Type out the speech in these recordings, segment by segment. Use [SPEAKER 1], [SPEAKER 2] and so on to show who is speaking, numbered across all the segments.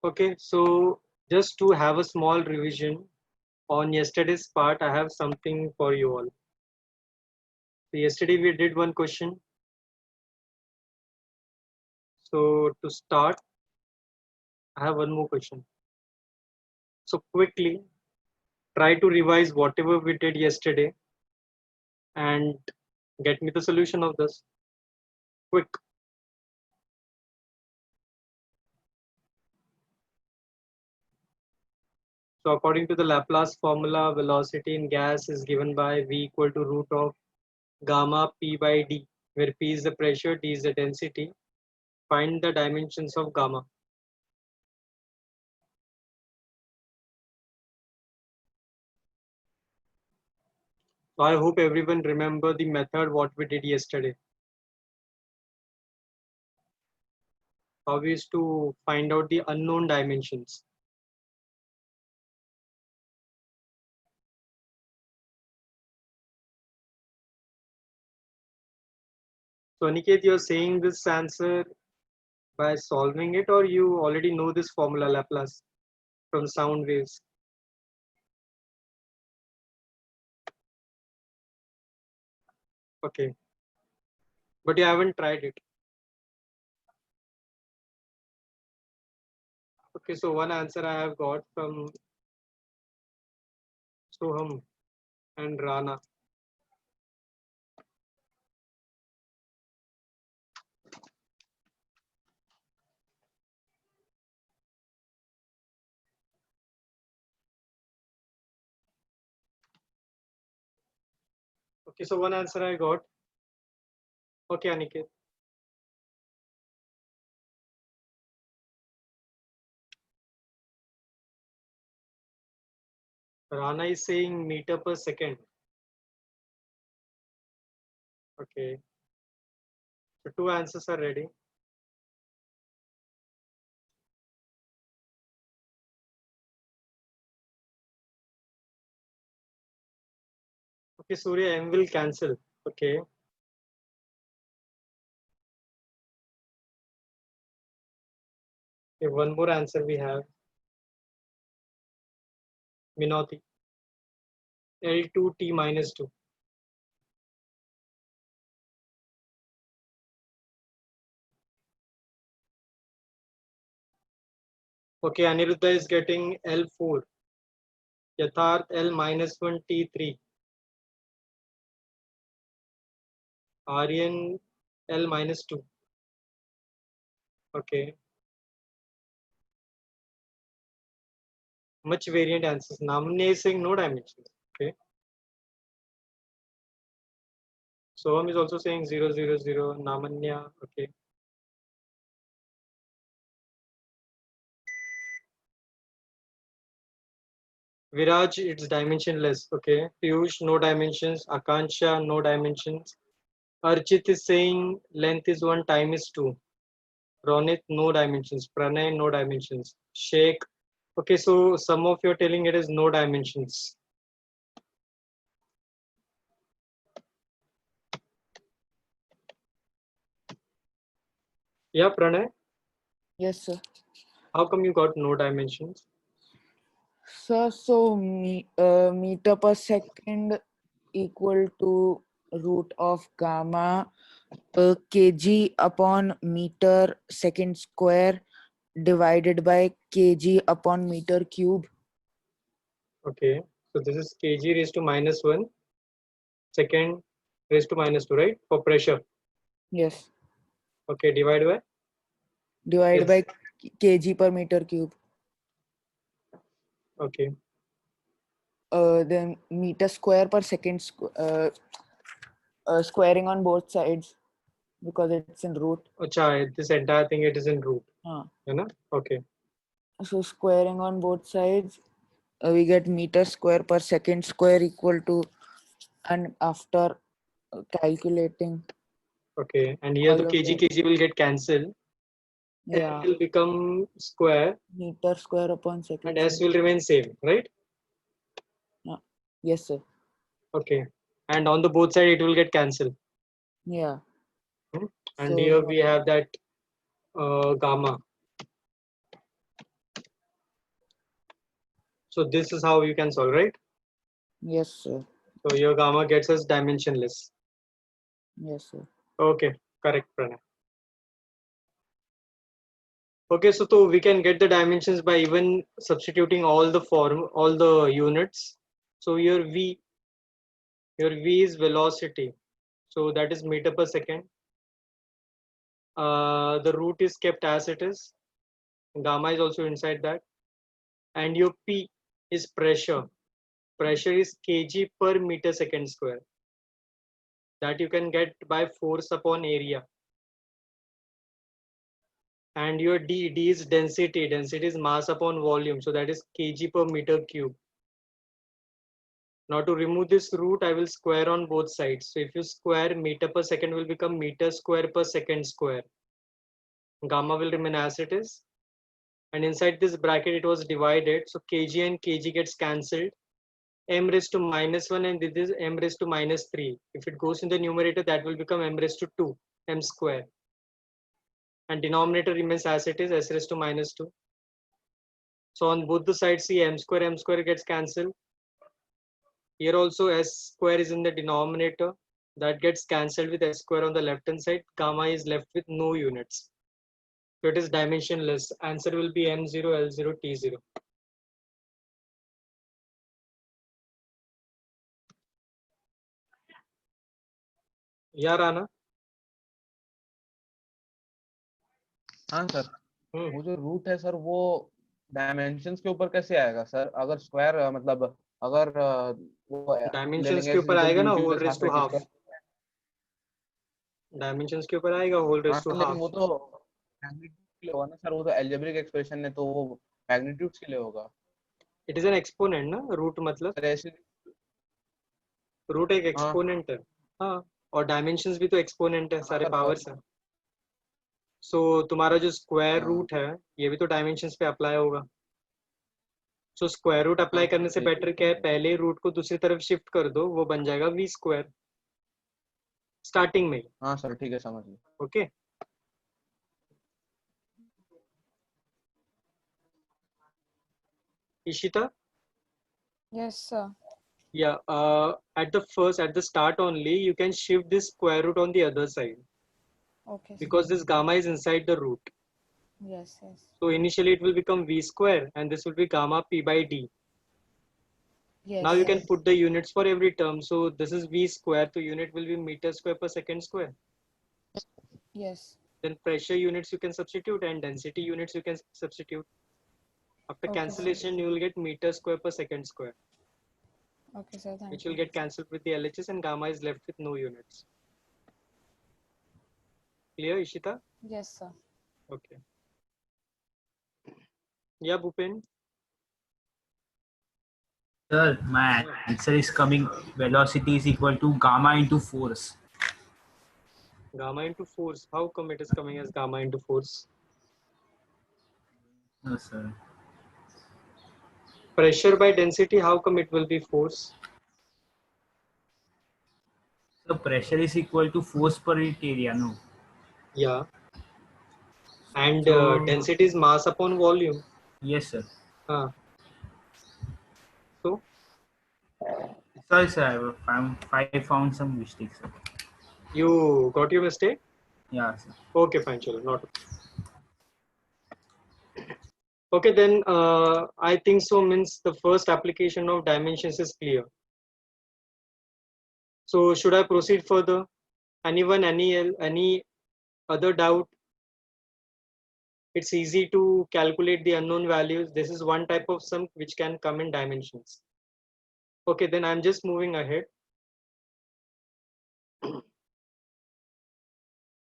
[SPEAKER 1] Okay, so just to have a small revision on yesterday's part, I have something for you all. So yesterday we did one question. So to start, I have one more question. So quickly try to revise whatever we did yesterday and get me the solution of this. Quick. So according to the Laplace formula, velocity in gas is given by V equal to root of gamma P by D, where P is the pressure, D is the density. Find the dimensions of gamma. So I hope everyone remember the method what we did yesterday. How we used to find out the unknown dimensions. So Aniket, you're saying this answer by solving it, or you already know this formula Laplace from sound waves? Okay, but you haven't tried it. Okay, so one answer I have got from Soham and Rana. Okay, so one answer I got. Okay, Aniket. Rana is saying meter per second. Okay, so two answers are ready. Okay, Surya, M will cancel. Okay. Okay, one more answer we have. Minoti. L2T minus 2. Okay, Aniruddha is getting L4. Yatharth L minus 1 T3. Aryan L minus 2. Okay. Much variant answers. Namanya is saying no dimensions. Okay. Soham is also saying 0, 0, 0. Namanya. Okay. Viraj, it's dimensionless. Okay. Piyush, no dimensions. Akansha, no dimensions. Archit is saying length is 1, time is 2. Ronit, no dimensions. Pranay, no dimensions. Sheikh. Okay, so some of you are telling it is no dimensions. Yeah, Pranay.
[SPEAKER 2] Yes, sir.
[SPEAKER 1] How come you got no dimensions?
[SPEAKER 2] Sir, so meter per second equal to root of gamma kg upon meter second square divided by kg upon meter cube.
[SPEAKER 1] Okay, so this is kg raised to minus 1, second raised to minus 2, right? For pressure.
[SPEAKER 2] Yes.
[SPEAKER 1] Okay, divide by?
[SPEAKER 2] Divided
[SPEAKER 1] Yes.
[SPEAKER 2] by kg per meter cube.
[SPEAKER 1] Okay.
[SPEAKER 2] Then meter square per second squaring on both sides because it's in root.
[SPEAKER 1] Acha, this entire thing it is in root. You know? Okay.
[SPEAKER 2] So squaring on both sides, we get meter square per second square equal to, and after calculating.
[SPEAKER 1] Okay, and here the kg will get cancelled.
[SPEAKER 2] Yeah.
[SPEAKER 1] L will become square.
[SPEAKER 2] Meter square upon second.
[SPEAKER 1] And S will remain same, right?
[SPEAKER 2] Yeah. Yes, sir.
[SPEAKER 1] Okay. And on the both side it will get cancelled.
[SPEAKER 2] Yeah.
[SPEAKER 1] And
[SPEAKER 2] so,
[SPEAKER 1] here we have that gamma. So this is how you can solve, right?
[SPEAKER 2] Yes, sir.
[SPEAKER 1] So your gamma gets us dimensionless.
[SPEAKER 2] Yes, sir.
[SPEAKER 1] Okay, correct, Pranay. Okay, so we can get the dimensions by even substituting all the units. So your V is velocity. So that is meter per second. The root is kept as it is. Gamma is also inside that. And your P is pressure. Pressure is kg per meter second square. That you can get by force upon area. And your D is density. Density is mass upon volume. So that is kg per meter cube. Now to remove this root, I will square on both sides. So if you square, meter per second will become meter square per second square. Gamma will remain as it is. And inside this bracket, it was divided. So kg and kg gets cancelled. M raised to -1 and this is m raised to -3. If it goes in the numerator, that will become m raised to 2, m square. And denominator remains as it is, s raised to -2. So on both the sides, see m square gets cancelled. Here also s square is in the denominator. That gets cancelled with s square on the left hand side. Gamma is left with no units. So it is dimensionless. Answer will be m0, l0, t0. Yeah, Rana?
[SPEAKER 3] हाँ sir,
[SPEAKER 1] Hmm.
[SPEAKER 3] वो जो root है sir वो dimensions के ऊपर कैसे आएगा sir? अगर स्क्वायर मतलब अगर वो ले
[SPEAKER 1] डायमेंशंस
[SPEAKER 3] लेंगे
[SPEAKER 1] के
[SPEAKER 3] इज
[SPEAKER 1] ऊपर
[SPEAKER 3] इक्वल
[SPEAKER 1] आएगा
[SPEAKER 3] टू
[SPEAKER 1] ना,
[SPEAKER 3] ET
[SPEAKER 1] whole
[SPEAKER 3] plus
[SPEAKER 1] raise
[SPEAKER 3] half
[SPEAKER 1] to
[SPEAKER 3] ET
[SPEAKER 1] half.
[SPEAKER 3] Square.
[SPEAKER 1] Dimensions के ऊपर आएगा होल
[SPEAKER 3] हाँ
[SPEAKER 1] रेस टू
[SPEAKER 3] सर, लेकिन
[SPEAKER 1] हाफ.
[SPEAKER 3] वो तो मैग्नीट्यूड के लिए होगा ना सर, वो तो अलजेब्रिक एक्सप्रेशन है तो वो मैग्नीट्यूड्स के लिए होगा
[SPEAKER 1] इट इज एन एक्सपोनेंट ना, रूट मतलब
[SPEAKER 3] सर ऐसे।
[SPEAKER 1] रूट एक
[SPEAKER 3] हाँ
[SPEAKER 1] एक्सपोनेंट है. हाँ, और डायमेंशंस भी तो एक्सपोनेंट है,
[SPEAKER 3] हाँ
[SPEAKER 1] सारे
[SPEAKER 3] सर
[SPEAKER 1] पावर्स है. सो तुम्हारा जो स्क्वायर
[SPEAKER 3] हाँ
[SPEAKER 1] रूट है, ये भी तो डायमेंशंस पे अप्लाई होगा. सो स्क्वायर रूट अप्लाई
[SPEAKER 3] हाँ
[SPEAKER 1] करने से
[SPEAKER 3] सर,
[SPEAKER 1] बेटर क्या है, पहले रूट को दूसरी तरफ शिफ्ट कर दो, वो बन जाएगा वी स्क्वायर स्टार्टिंग में.
[SPEAKER 3] हाँ सर ठीक है, समझ गए।
[SPEAKER 1] Okay. Ishita?
[SPEAKER 4] Yes, sir.
[SPEAKER 1] Yeah, at the start only, you can shift this square root on the other side
[SPEAKER 4] Okay, sir.
[SPEAKER 1] because this gamma is inside the root.
[SPEAKER 4] Yes, yes.
[SPEAKER 1] So initially it will become v square and this will be gamma p by d.
[SPEAKER 4] Yes.
[SPEAKER 1] Now you can
[SPEAKER 4] yes.
[SPEAKER 1] put the units for every term. So this is v square, so unit will be meter square per second square.
[SPEAKER 4] Yes.
[SPEAKER 1] Then pressure units you can substitute and density units you can substitute. After
[SPEAKER 4] Okay, sir.
[SPEAKER 1] cancellation, you will get meter square per second square,
[SPEAKER 4] Okay, sir. Thank
[SPEAKER 1] which
[SPEAKER 4] you.
[SPEAKER 1] will get cancelled with the LHS and gamma is left with no units. Clear, Ishita?
[SPEAKER 4] Yes, sir.
[SPEAKER 1] Okay. Yeah, Bhupen?
[SPEAKER 5] Sir, my answer is coming. Velocity is equal to gamma into force.
[SPEAKER 1] Gamma into force. How come it is coming as gamma into force?
[SPEAKER 5] No, sir.
[SPEAKER 1] Pressure by density, how come it will be force?
[SPEAKER 5] The pressure is equal to force per unit area. No.
[SPEAKER 1] Yeah. And
[SPEAKER 5] So-
[SPEAKER 1] density is mass upon volume.
[SPEAKER 5] Yes, sir.
[SPEAKER 1] So,
[SPEAKER 5] Sorry, sir. I found some mistakes, sir.
[SPEAKER 1] you got your mistake?
[SPEAKER 5] Yeah, sir.
[SPEAKER 1] Okay, fine, chalo, not. Okay, then I think so means the first application of dimensions is clear. So should I proceed further? Anyone, any other doubt? It's easy to calculate the unknown values. This is one type of sum which can come in dimensions. Okay, then I'm just moving ahead.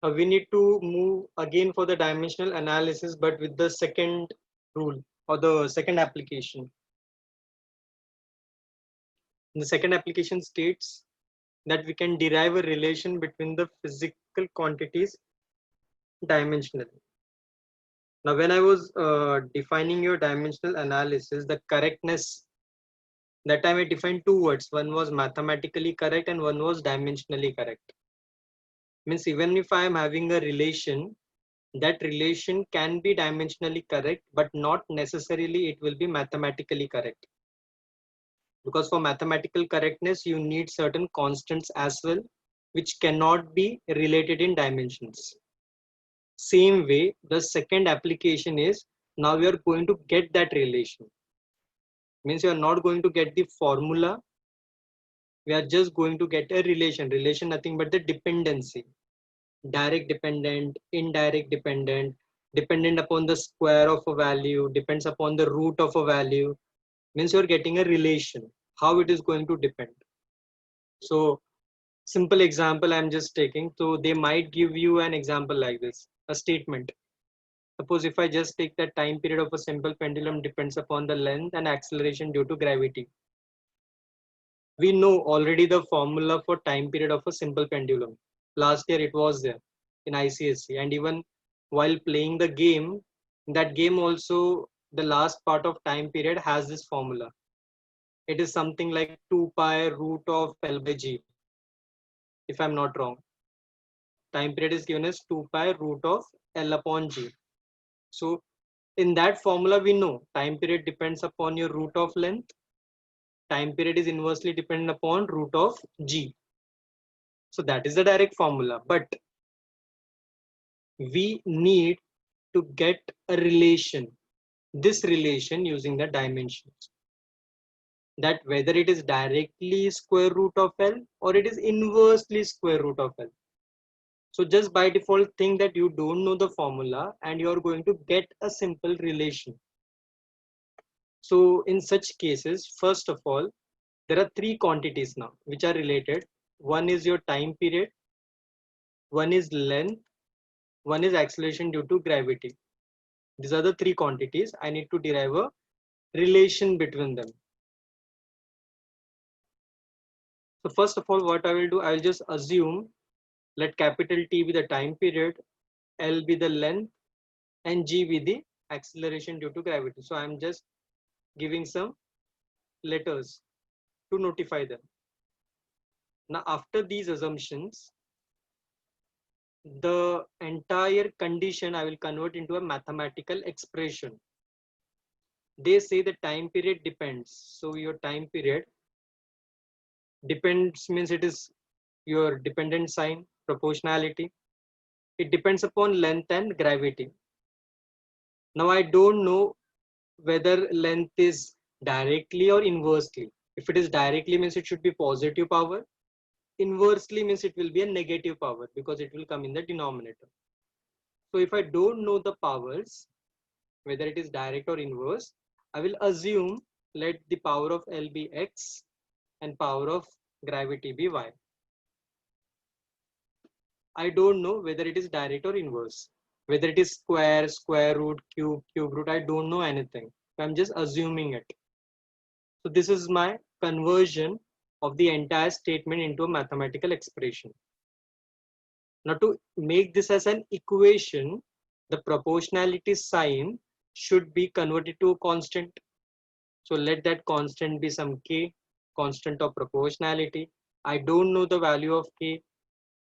[SPEAKER 1] We need to move again for the dimensional analysis, but with the second rule or the second application. The second application states that we can derive a relation between the physical quantities dimensionally. Now, when I was defining your dimensional analysis, the correctness, that time I defined two words. One was mathematically correct and one was dimensionally correct. Means even if I am having a relation that relation can be dimensionally correct, but not necessarily it will be mathematically correct. Because for mathematical correctness, you need certain constants as well, which cannot be related in dimensions. Same way, the second application is, now we are going to get that relation. Means you are not going to get the formula. We are just going to get a relation. Relation nothing but the dependency. Direct dependent, indirect dependent, dependent upon the square of a value, depends upon the root of a value. Means you are getting a relation. How it is going to depend. So simple example I'm just taking. So they might give you an example like this, a statement. Suppose if I just take the time period of a simple pendulum depends upon the length and acceleration due to gravity. We know already the formula for time period of a simple pendulum. Last year it was there in ICSE, and even while playing the game, that game also the last part of time period has this formula. It is something like 2 pi root of L by G, if I'm not wrong. Time period is given as 2 pi root of L upon G. So in that formula, we know time period depends upon your root of length. Time period is inversely dependent upon root of G. So that is the direct formula. But we need to get a relation, this relation using the dimensions. That whether it is directly square root of L or it is inversely square root of L. So just by default think that you don't know the formula and you're going to get a simple relation. So in such cases, first of all, there are three quantities now which are related. One is your time period, one is length, one is acceleration due to gravity. These are the three quantities. I need to derive a relation between them. So first of all, what I will do, I will just assume, let capital T be the time period, L be the length, and G be the acceleration due to gravity. So I'm just giving some letters to notify them. Now after these assumptions, the entire condition I will convert into a mathematical expression. They say the time period depends. So your time period depends means it is your dependent sign, proportionality. It depends upon length and gravity. Now I don't know whether length is directly or inversely. If it is directly means it should be positive power. Inversely means it will be a negative power because it will come in the denominator. So if I don't know the powers, whether it is direct or inverse, I will assume let the power of L be X and power of gravity be Y. I don't know whether it is direct or inverse, whether it is square, square root, cube, cube root, I don't know anything. I'm just assuming it. So this is my conversion of the entire statement into a mathematical expression. Now to make this as an equation, the proportionality sign should be converted to a constant. So let that constant be some k, constant of proportionality. I don't know the value of k.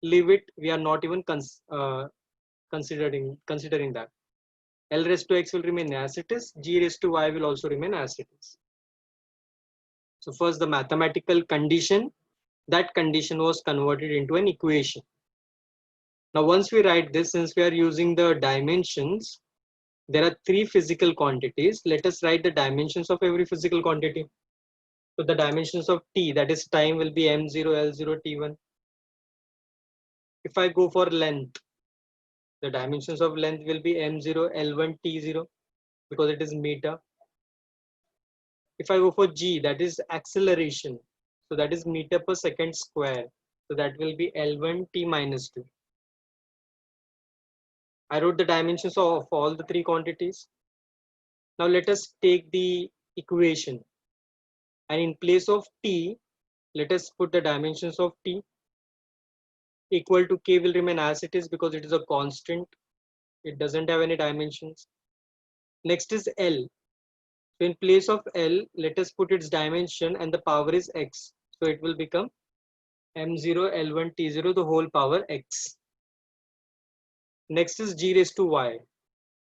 [SPEAKER 1] Leave it. We are not even considering that. L raised to x will remain as it is. G raised to y will also remain as it is. So first the mathematical condition, that condition was converted into an equation. Now once we write this, since we are using the dimensions, there are three physical quantities. Let us write the dimensions of every physical quantity. So the dimensions of t, that is time, will be m0, l0, t1. If I go for length, the dimensions of length will be m0, l1, t0 because it is meter. If I go for g, that is acceleration. So that is meter per second square. So that will be l1 t minus 2. I wrote the dimensions of all the three quantities. Now let us take the equation. And in place of t, let us put the dimensions of t. Equal to k will remain as it is because it is a constant. It doesn't have any dimensions. Next is L. So in place of L, let us put its dimension and the power is x. So it will become m0, l1, t0, the whole power x. Next is g raised to y.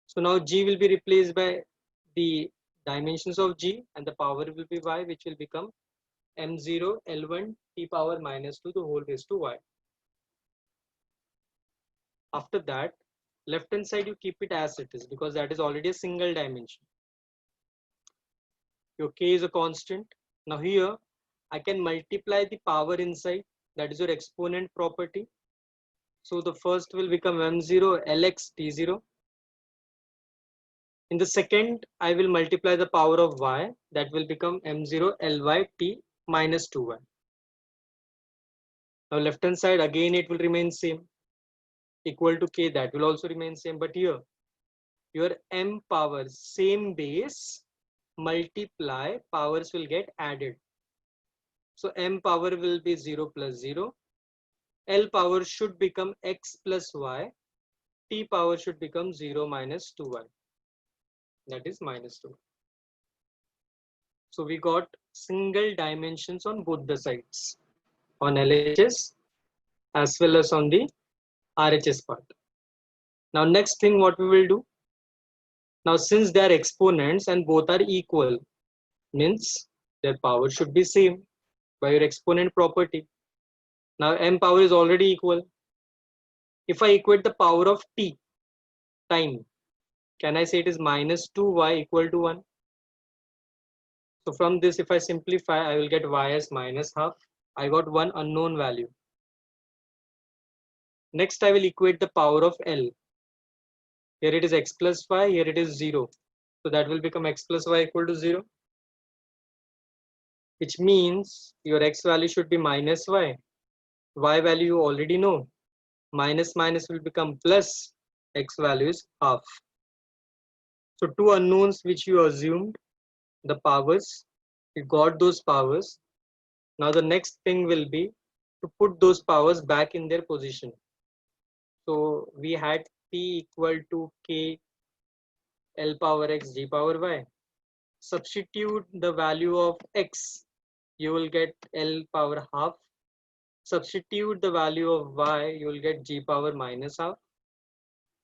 [SPEAKER 1] So now g will be replaced by the dimensions of g and the power will be y, which will become m0 L1 t power minus 2 the whole raised to y. After that, left hand side you keep it as it is because that is already a single dimension. Your k is a constant. Now here I can multiply the power inside, that is your exponent property. So the first will become m0 Lx t0. In the second, I will multiply the power of y, that will become m0 Ly t minus 2y. Now left hand side again it will remain same, equal to k, that will also remain same, but here your m power same base multiply powers will get added. So m power will be 0 plus 0, L power should become x plus y, t power should become 0 minus 2y, that is minus 2. So we got single dimensions on both the sides, on LHS as well as on the RHS part. Now next thing what we will do, now since they are exponents and both are equal, means their power should be same by your exponent property. Now m power is already equal. If I equate the power of t, time, can I say it is minus 2y equal to 1? So from this, if I simplify, I will get y as minus half. I got one unknown value. Next, I will equate the power of L. Here it is x plus y, here it is 0. So that will become x plus y equal to 0. Which means your x value should be minus y. Y value you already know. Minus minus will become plus, x value is half. So two unknowns which you assumed, the powers, you got those powers. Now the next thing will be to put those powers back in their position. So we had p equal to k L power x g power y. Substitute the value of x, you will get L power half. Substitute the value of y, you will get g power minus half.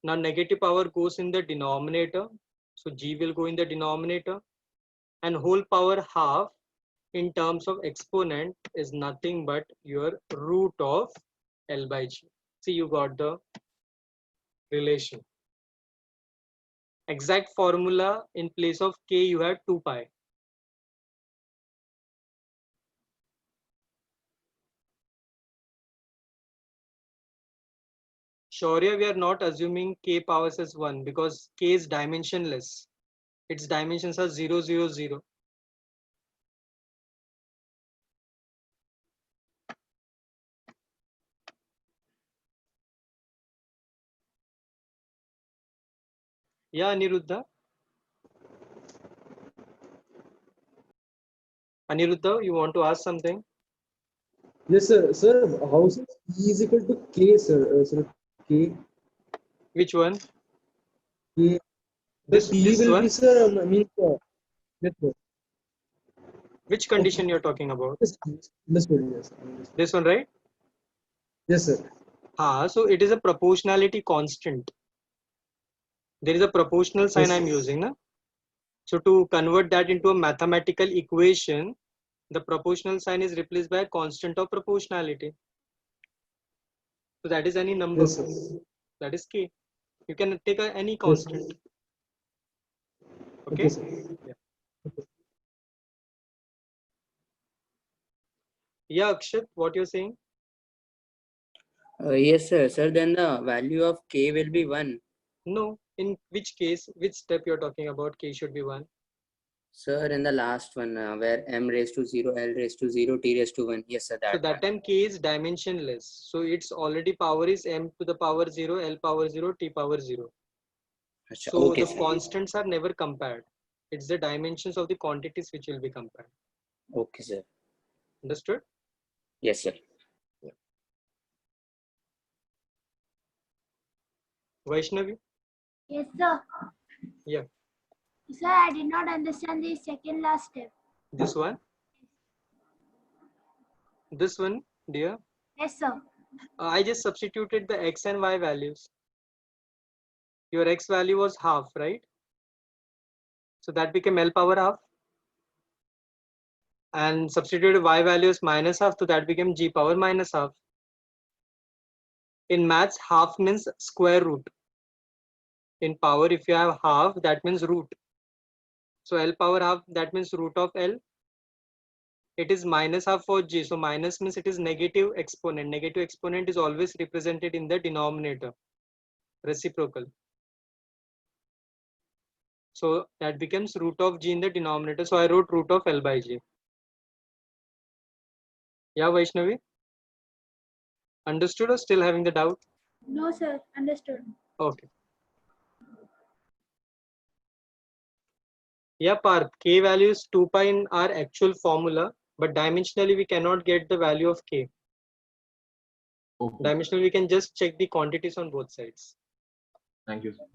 [SPEAKER 1] Now negative power goes in the denominator, so g will go in the denominator, and whole power half in terms of exponent is nothing but your root of L by g. See, you got the relation. Exact formula, in place of k you have 2 pi. Shaurya, we are not assuming k powers as 1 because k is dimensionless. Its dimensions are 0, 0, 0. Yeah, Aniruddha. Aniruddha, you want to ask something?
[SPEAKER 6] Yes, sir. Sir, how is E is equal to K, sir? Sir, K.
[SPEAKER 1] Which one?
[SPEAKER 6] K.
[SPEAKER 1] This
[SPEAKER 6] will
[SPEAKER 1] one?
[SPEAKER 6] be, sir, means, yes, sir.
[SPEAKER 1] Which condition you're talking about?
[SPEAKER 6] Yes, understood, yes. Understood.
[SPEAKER 1] This one, right?
[SPEAKER 6] Yes, sir.
[SPEAKER 1] So it is a proportionality constant. There is a proportional sign
[SPEAKER 6] Yes,
[SPEAKER 1] I'm
[SPEAKER 6] sir.
[SPEAKER 1] using. Na? So to convert that into a mathematical equation, the proportional sign is replaced by a constant of proportionality. So that is any number.
[SPEAKER 6] Yes, sir.
[SPEAKER 1] That is k. You can take any
[SPEAKER 6] Yes,
[SPEAKER 1] constant.
[SPEAKER 6] sir.
[SPEAKER 1] Okay.
[SPEAKER 6] Okay, sir.
[SPEAKER 1] Yeah, Akshat, what you're saying?
[SPEAKER 7] Yes, sir. Sir, then the value of k will be 1.
[SPEAKER 1] No. In which case, which step you're talking about? K should be 1.
[SPEAKER 7] Sir, in the last one, where m raised to 0, L raised to 0, t raised to 1. Yes, sir,
[SPEAKER 1] So
[SPEAKER 7] that
[SPEAKER 1] that
[SPEAKER 7] one.
[SPEAKER 1] time k is dimensionless. So its already power is m to the power 0, L power 0, t power 0.
[SPEAKER 7] Achha,
[SPEAKER 1] So
[SPEAKER 7] okay,
[SPEAKER 1] the
[SPEAKER 7] sir.
[SPEAKER 1] constants are never compared. It's the dimensions of the quantities which will be compared.
[SPEAKER 7] Okay, sir.
[SPEAKER 1] Understood?
[SPEAKER 7] Yes, sir.
[SPEAKER 1] Vaishnavi?
[SPEAKER 8] Yes, sir.
[SPEAKER 1] Yeah.
[SPEAKER 8] Sir, I did not understand the second last step.
[SPEAKER 1] This one? This one, dear?
[SPEAKER 8] Yes, sir.
[SPEAKER 1] I just substituted the x and y values. your x value was half, right? So that became L power half. And substituted y value is minus half, so that became G power minus half. In maths, half means square root. In power, if you have half, that means root. So L power half, that means root of L. It is minus half for G. So minus means it is negative exponent. Negative exponent is always represented in the denominator, reciprocal. So that becomes root of G in the denominator. So I wrote root of L by G. Yeah, Vaishnavi? Understood or still having the doubt?
[SPEAKER 8] No, sir. Understood.
[SPEAKER 1] Okay. Yeah, Parth, K value is 2 pi in our actual formula, but dimensionally we cannot get the value of K.
[SPEAKER 9] Okay.
[SPEAKER 1] Dimensionally we can just check the quantities on both sides.
[SPEAKER 9] Thank you, sir.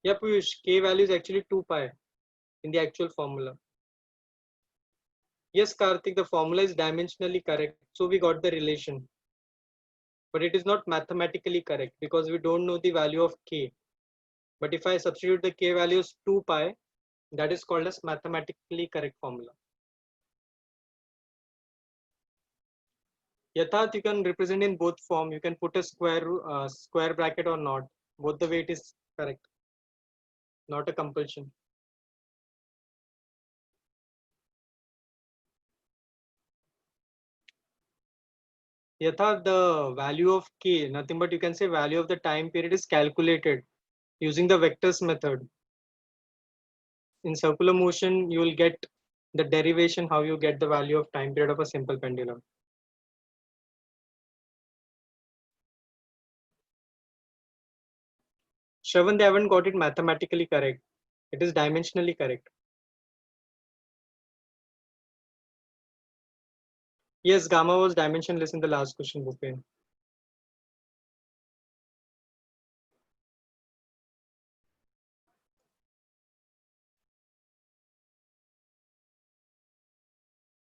[SPEAKER 1] Yeah, Piyush, K value is actually 2 pi in the actual formula. Yes, Karthik, the formula is dimensionally correct. So we got the relation. But it is not mathematically correct because we don't know the value of K. But if I substitute the K value as 2 pi, that is called as mathematically correct formula. Yatharth, you can represent in both form. You can put a square bracket or not. Both the way it is correct. Not a compulsion. Yatharth, the value of K, nothing but you can say value of the time period is calculated using the vectors method. In circular motion, you will get the derivation, how you get the value of time period of a simple pendulum. Shravan, they haven't got it mathematically correct. It is dimensionally correct. Yes, gamma was dimensionless in the last question, Bhupen.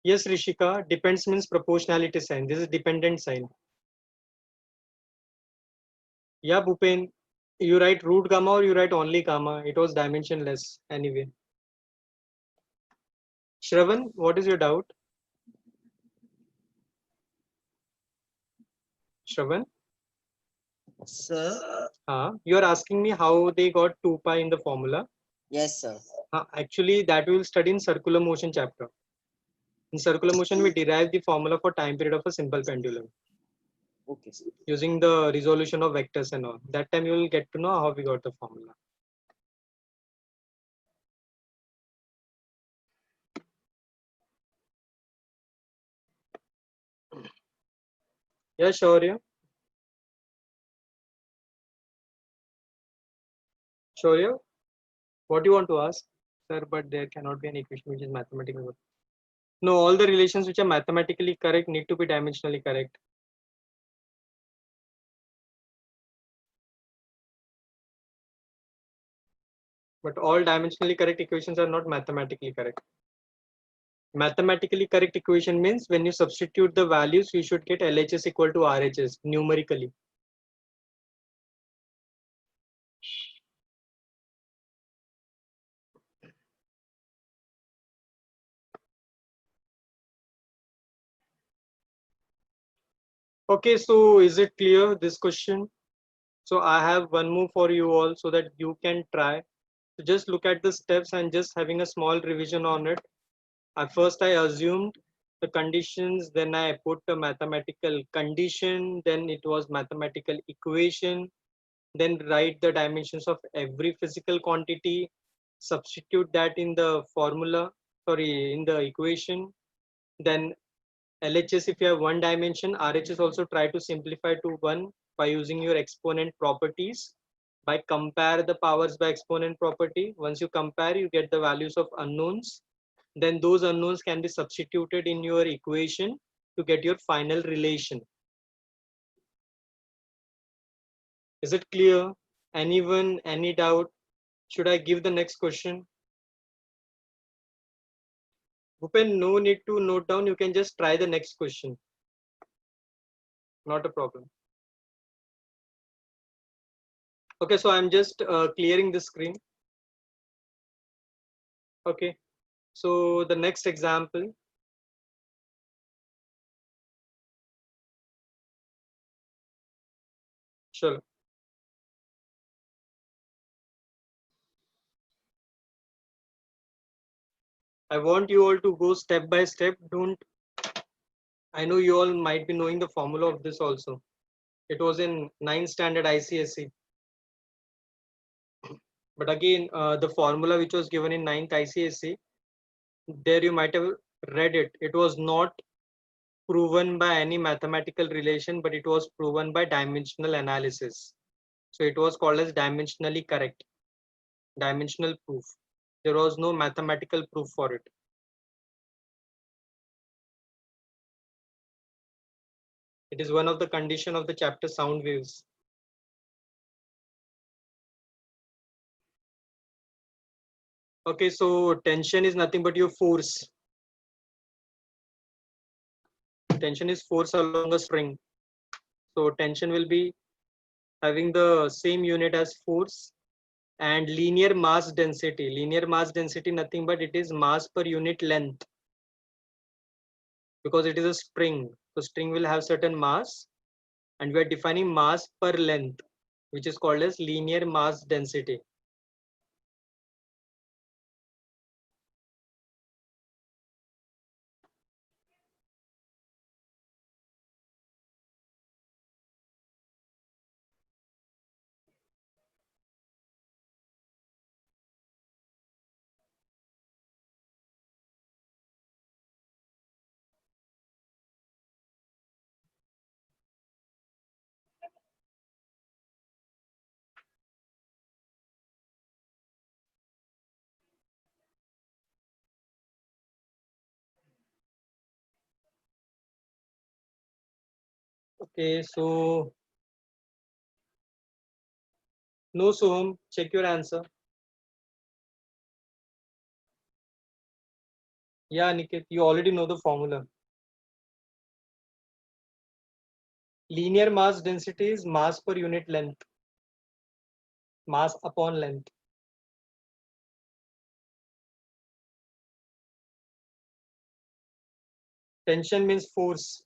[SPEAKER 1] Yes, Rishika, depends means proportionality sign. This is dependent sign. Yeah, Bhupen, you write root gamma or you write only gamma. It was dimensionless anyway. Shravan, what is your doubt? Shravan?
[SPEAKER 10] Sir?
[SPEAKER 1] You are asking me how they got 2 pi in the formula.
[SPEAKER 10] Yes, sir.
[SPEAKER 1] Actually, that we will study in circular motion chapter. In circular motion, we derive the formula for time period of a simple pendulum.
[SPEAKER 10] Okay, sir.
[SPEAKER 1] Using the resolution of vectors and all. That time you will get to know how we got the formula. Yeah, Shaurya. Shaurya, what do you want to ask? Sir, but there cannot be an equation which is mathematically correct. No, all the relations which are mathematically correct need to be dimensionally correct. But all dimensionally correct equations are not mathematically correct. Mathematically correct equation means when you substitute the values, you should get LHS equal to RHS numerically. Okay, so is it clear this question? So I have one more for you all so that you can try. So just look at the steps and just having a small revision on it. At first I assumed the conditions, then I put a mathematical condition, then it was mathematical equation, then write the dimensions of every physical quantity, substitute that in the formula, in the equation, then LHS if you have one dimension, RHS also try to simplify to one by using your exponent properties. By compare the powers by exponent property. Once you compare, you get the values of unknowns. Then those unknowns can be substituted in your equation to get your final relation. Is it clear? Anyone, any doubt? Should I give the next question? Bhupen, no need to note down. You can just try the next question. Not a problem. Okay, so I'm just clearing the screen. Okay, so the next example. Sure. I want you all to go step by step. Don't, I know you all might be knowing the formula of this also. It was in 9th standard ICSE. But again, the formula which was given in 9th ICSE, there you might have read it. It was not proven by any mathematical relation, but it was proven by dimensional analysis. So it was called as dimensionally correct, dimensional proof. There was no mathematical proof for it. It is one of the condition of the chapter sound waves. Okay, so tension is nothing but your force. Tension is force along a string. So tension will be having the same unit as force, and linear mass density. Linear mass density nothing but it is mass per unit length, because it is a string. So string will have certain mass, and we are defining mass per length, which is called as linear mass density. Okay, so no, Soham, check your answer. Yeah, Niket, you already know the formula. Linear mass density is mass per unit length, mass upon length. Tension means force.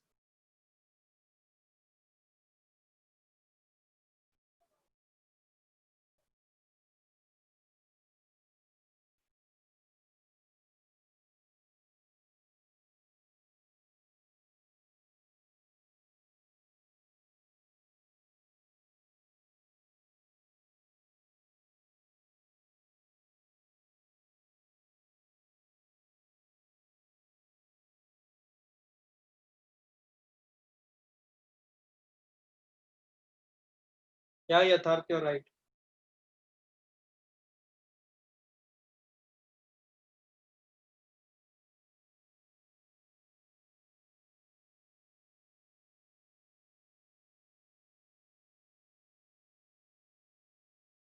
[SPEAKER 1] Yeah, Yatharth, you're right.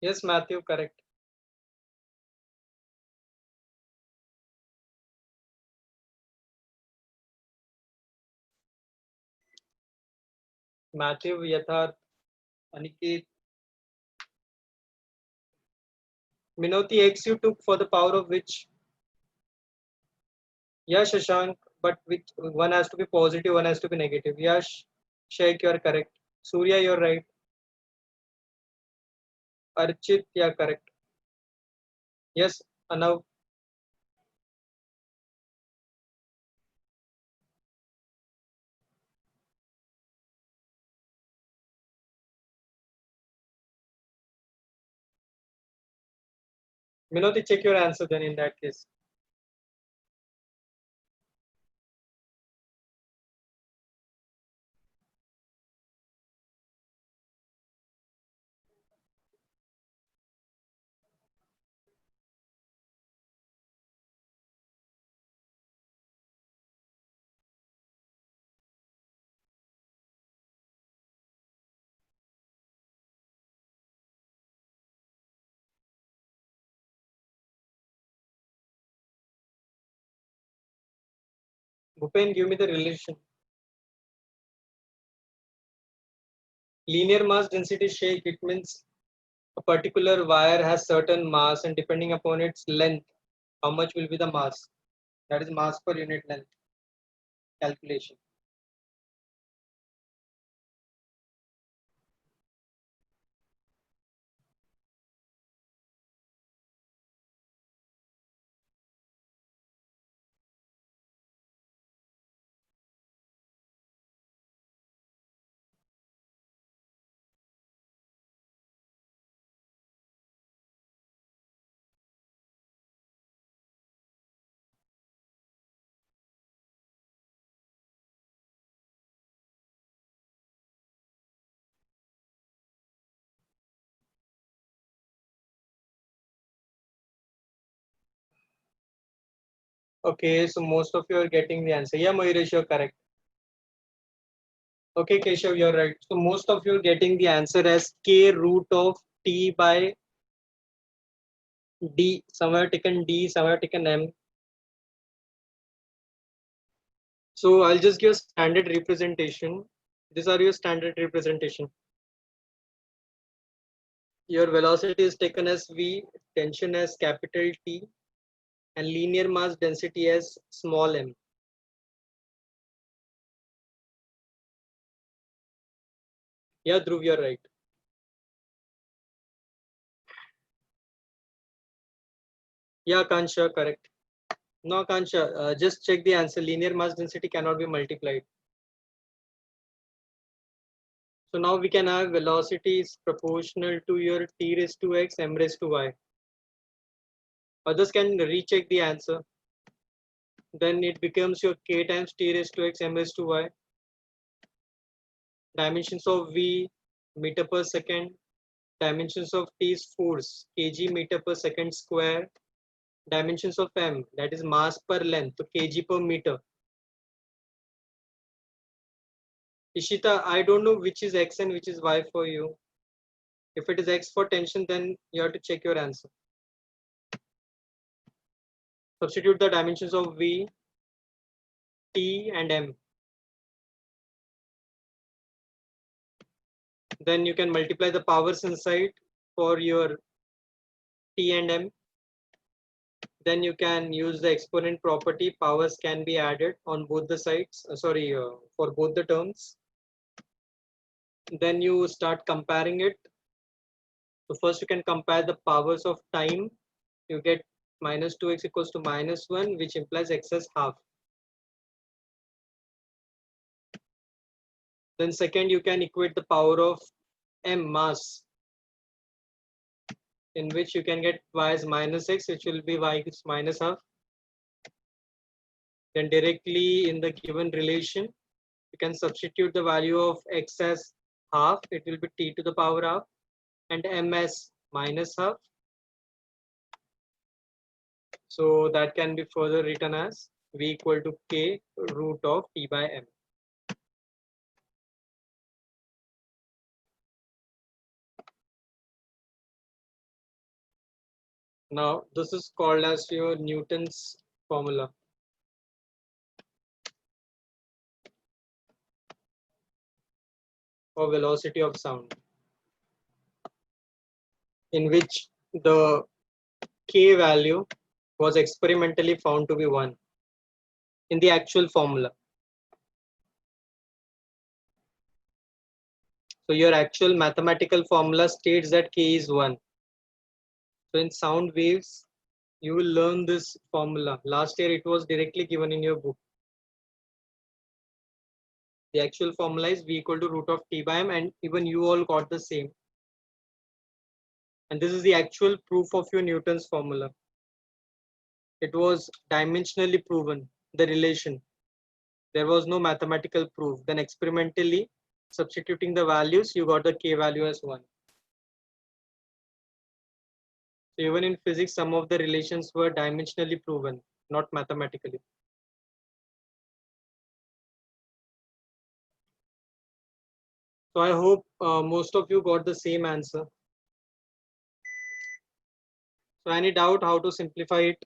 [SPEAKER 1] Yes, Matthew, correct. Matthew, Yatharth, Aniket. Minoti X you took for the power of which? Yeah, Shashank, but which one has to be positive, one has to be negative. Yeah, Sheikh, you're correct. Surya, you're right. Archit, yeah, correct. Yes, Anav. Minoti, check your answer then in that case. Bhupen, give me the relation. Linear mass density, Sheikh, it means a particular wire has certain mass, and depending upon its length, how much will be the mass? That is mass per unit length calculation. Okay, so most of you are getting the answer. Yeah, Mayuresh, you're correct. Okay, Keshav, you're right. So most of you are getting the answer as k root of t by d. Some have taken d, some have taken m. So I'll just give standard representation. These are your standard representation. Your velocity is taken as v, tension as capital T, and linear mass density as small m. Yeah, Dhruv, you're right. Yeah, Kansha, correct. No, Kansha, just check the answer. Linear mass density cannot be multiplied. So now we can have velocity is proportional to your t raised to x, m raised to y. Others can recheck the answer. Then it becomes your k times t raised to x, m raised to y. Dimensions of v, meter per second. Dimensions of t is force, kg meter per second square. Dimensions of m, that is mass per length, so kg per meter. Ishita, I don't know which is x and which is y for you. If it is x for tension, then you have to check your answer. Substitute the dimensions of v, t, and m. Then you can multiply the powers inside for your t and m. Then you can use the exponent property. Powers can be added on both the sides. For both the terms. Then you start comparing it. So first you can compare the powers of time. You get minus 2x equals to minus 1, which implies x as half. Then second, you can equate the power of m, mass, in which you can get y as minus x, which will be y is minus half. Then directly in the given relation, you can substitute the value of x as half. It will be t to the power half, and m as minus half. So that can be further written as v equal to k root of t by m. Now this is called as your Newton's formula. For velocity of sound, in which the k value was experimentally found to be 1 in the actual formula. So your actual mathematical formula states that k is 1. So in sound waves, you will learn this formula. Last year it was directly given in your book. The actual formula is v equal to root of t by m, and even you all got the same. And this is the actual proof of your Newton's formula. It was dimensionally proven, the relation. There was no mathematical proof. Then experimentally substituting the values, you got the k value as 1. So even in physics, some of the relations were dimensionally proven, not mathematically. So I hope most of you got the same answer. So any doubt how to simplify it?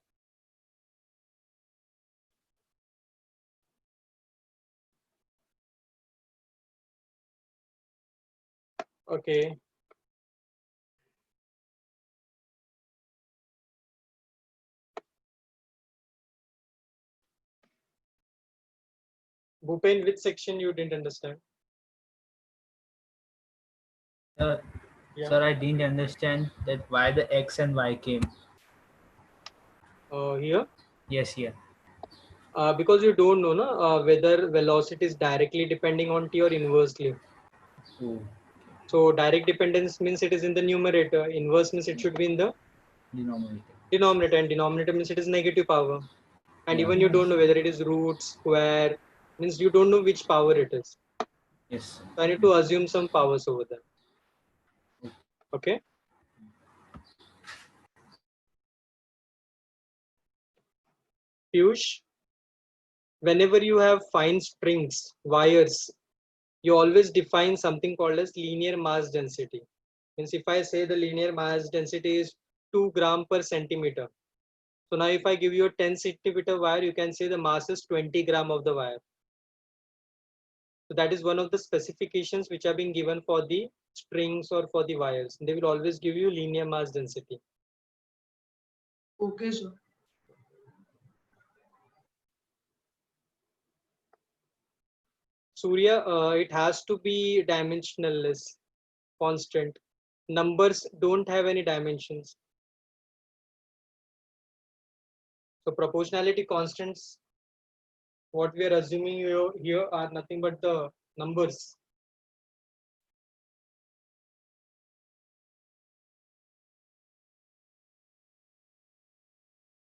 [SPEAKER 1] Okay. Bhupen, which section you didn't understand? Yeah.
[SPEAKER 5] Sir, I didn't understand that why the X and Y came.
[SPEAKER 1] Here?
[SPEAKER 5] Yes, here.
[SPEAKER 1] Because you don't know whether velocity is directly depending on t or inversely.
[SPEAKER 5] Oh,
[SPEAKER 1] So direct dependence means it is in the numerator. Inverse means it should be in the
[SPEAKER 5] denominator.
[SPEAKER 1] denominator, and denominator means it is negative power. And
[SPEAKER 5] Yeah.
[SPEAKER 1] even you don't know whether it is root, square, means you don't know which power it is.
[SPEAKER 5] Yes.
[SPEAKER 1] So I need to assume some powers over there. Okay. Piyush, whenever you have fine strings, wires, you always define something called as linear mass density. Means if I say the linear mass density is 2 gram per centimeter. So now if I give you a 10 centimeter wire, you can say the mass is 20 gram of the wire. So that is one of the specifications which are being given for the strings or for the wires. They will always give you linear mass density.
[SPEAKER 11] Okay, sir.
[SPEAKER 1] Surya, it has to be dimensionless, constant. Numbers don't have any dimensions. So proportionality constants, what we are assuming here are nothing but the numbers.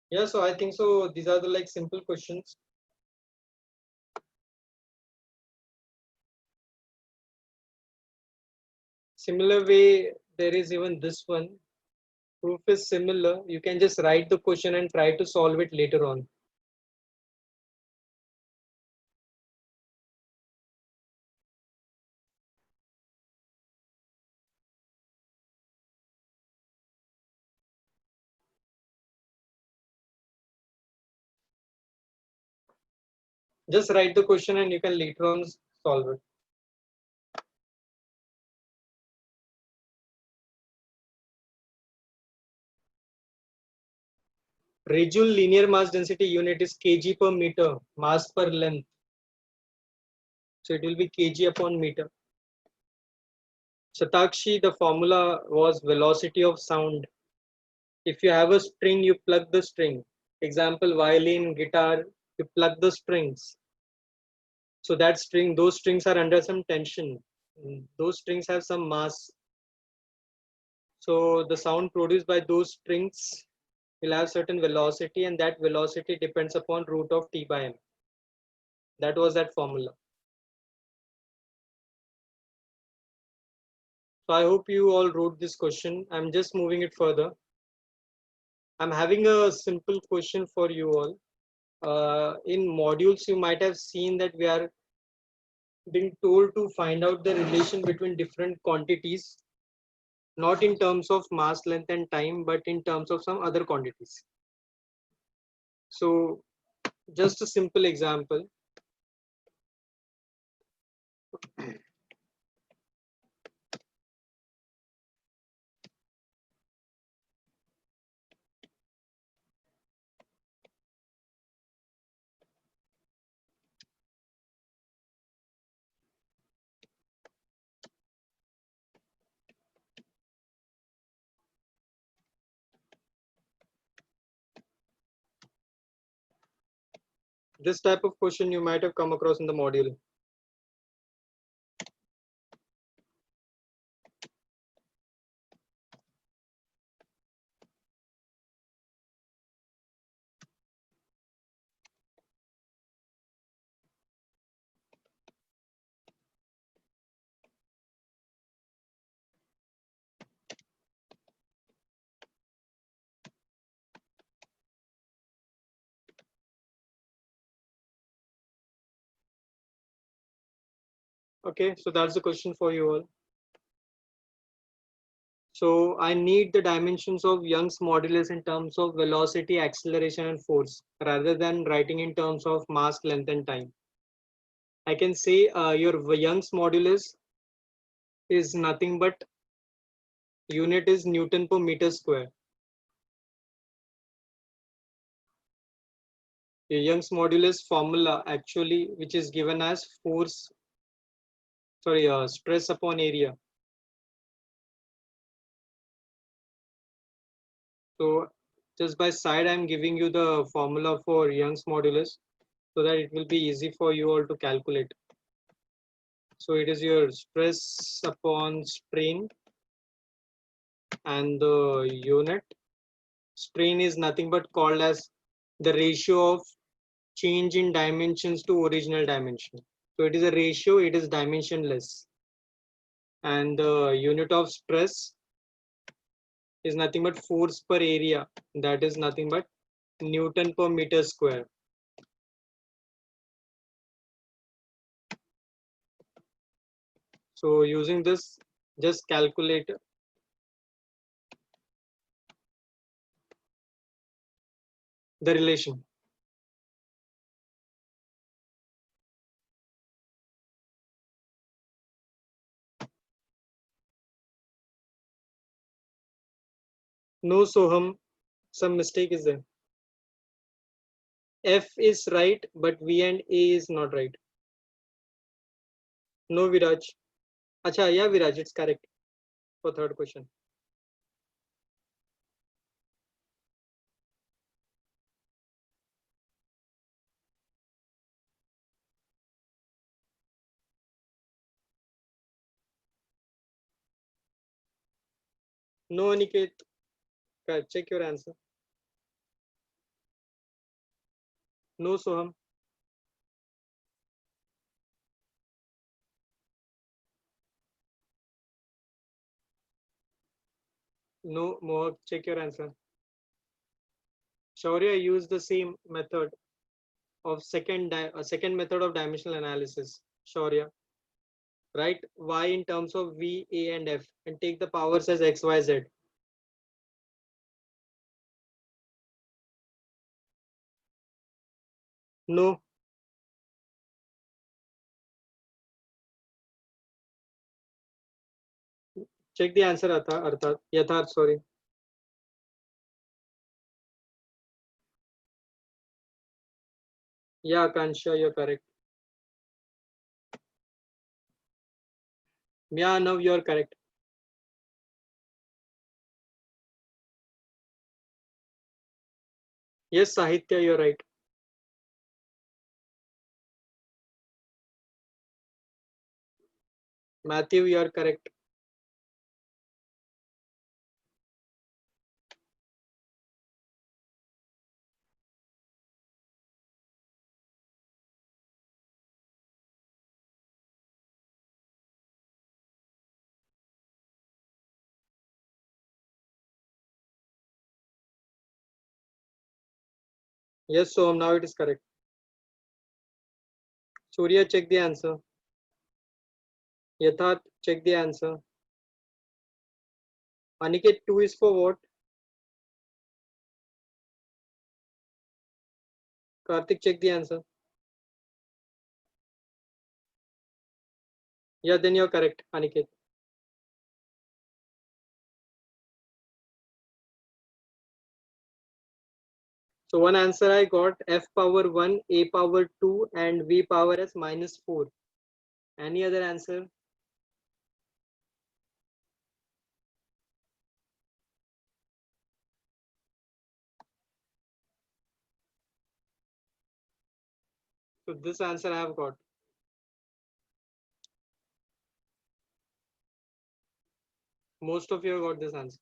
[SPEAKER 1] Yeah, so I think so. These are the like simple questions. Similar way, there is even this one. Proof is similar. You can just write the question and try to solve it later on. Just write the question and you can later on solve it. Residual linear mass density unit is kg per meter, mass per length. So it will be kg upon meter. Satakshi, the formula was velocity of sound. If you have a string, you plug the string. Example, violin, guitar, you plug the strings. So that string, those strings are under some tension. Those strings have some mass. So the sound produced by those strings will have certain velocity, and that velocity depends upon root of t by m. That was that formula. So I hope you all wrote this question. I'm just moving it further. I'm having a simple question for you all. In modules, you might have seen that we are being told to find out the relation between different quantities, not in terms of mass, length, and time, but in terms of some other quantities. So just a simple example. This type of question you might have come across in the module. Okay, so that's the question for you all. So I need the dimensions of Young's modulus in terms of velocity, acceleration, and force, rather than writing in terms of mass, length, and time. I can say your Young's modulus is nothing but unit is Newton per meter square. Young's modulus formula actually, which is given as stress upon area. So just by side, I'm giving you the formula for Young's modulus so that it will be easy for you all to calculate. So it is your stress upon strain, and the unit strain is nothing but called as the ratio of change in dimensions to original dimension. So it is a ratio, it is dimensionless. And the unit of stress is nothing but force per area, that is nothing but Newton per meter square. So using this, just calculate the relation. No, Soham, some mistake is there. F is right, but V and A is not right. No, Viraj. Acha, yeah, Viraj, it's correct for third question. No, Aniket, check your answer. No, Soham. No, Mohak, check your answer. Shaurya used the same method of second method of dimensional analysis. Shaurya, write y in terms of V, A, and F, and take the powers as x, y, z. No. Check the answer, Yatharth, sorry. Yeah, Akansha, you're correct. Yeah, no, you're correct. Yes, Sahitya, you're right. Matthew, you're correct. Yes, so now it is correct. Surya, check the answer. Yatharth, check the answer. Aniket, 2 is for what? Karthik, check the answer. Yeah, then you're correct, Aniket. So one answer I got, F power 1, A power 2, and V power as -4. Any other answer? So this answer I have got. Most of you have got this answer.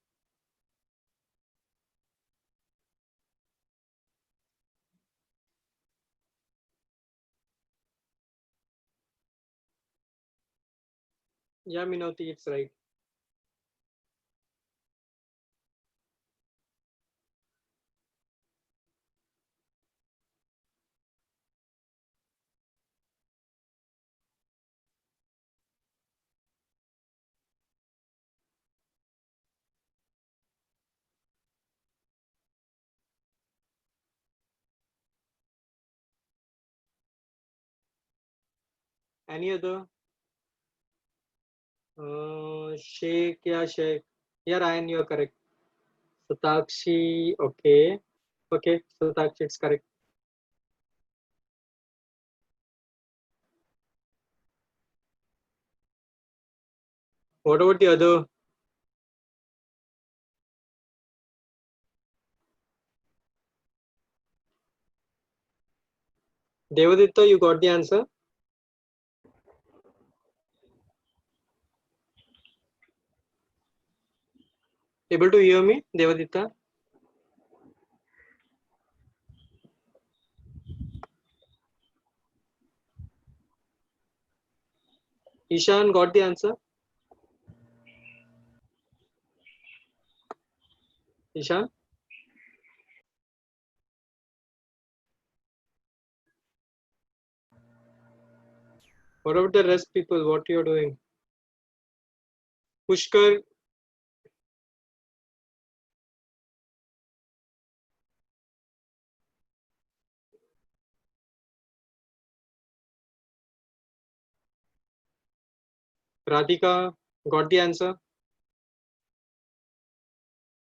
[SPEAKER 1] Yeah, Minoti, it's right. Any other? Sheikh, yeah, Sheikh. Yeah, Ryan, you're correct. Satakshi, okay. Okay, Satakshi, it's correct. What about the other? Devaditta, you got the answer? Able to hear me, Devaditta? Ishan got the answer? Ishan? What about the rest people? What you are doing? Pushkar, Radhika got the answer?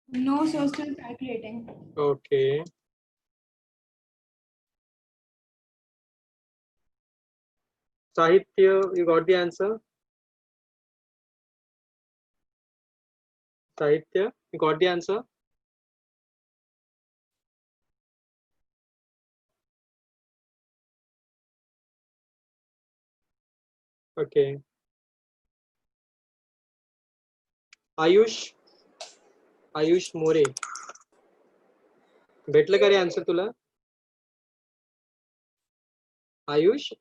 [SPEAKER 11] No, so still calculating.
[SPEAKER 1] Okay. Sahitya, you got the answer? Sahitya, you got the answer? Okay. Ayush मोरे भेटलं का रे answer तुला? Ayush?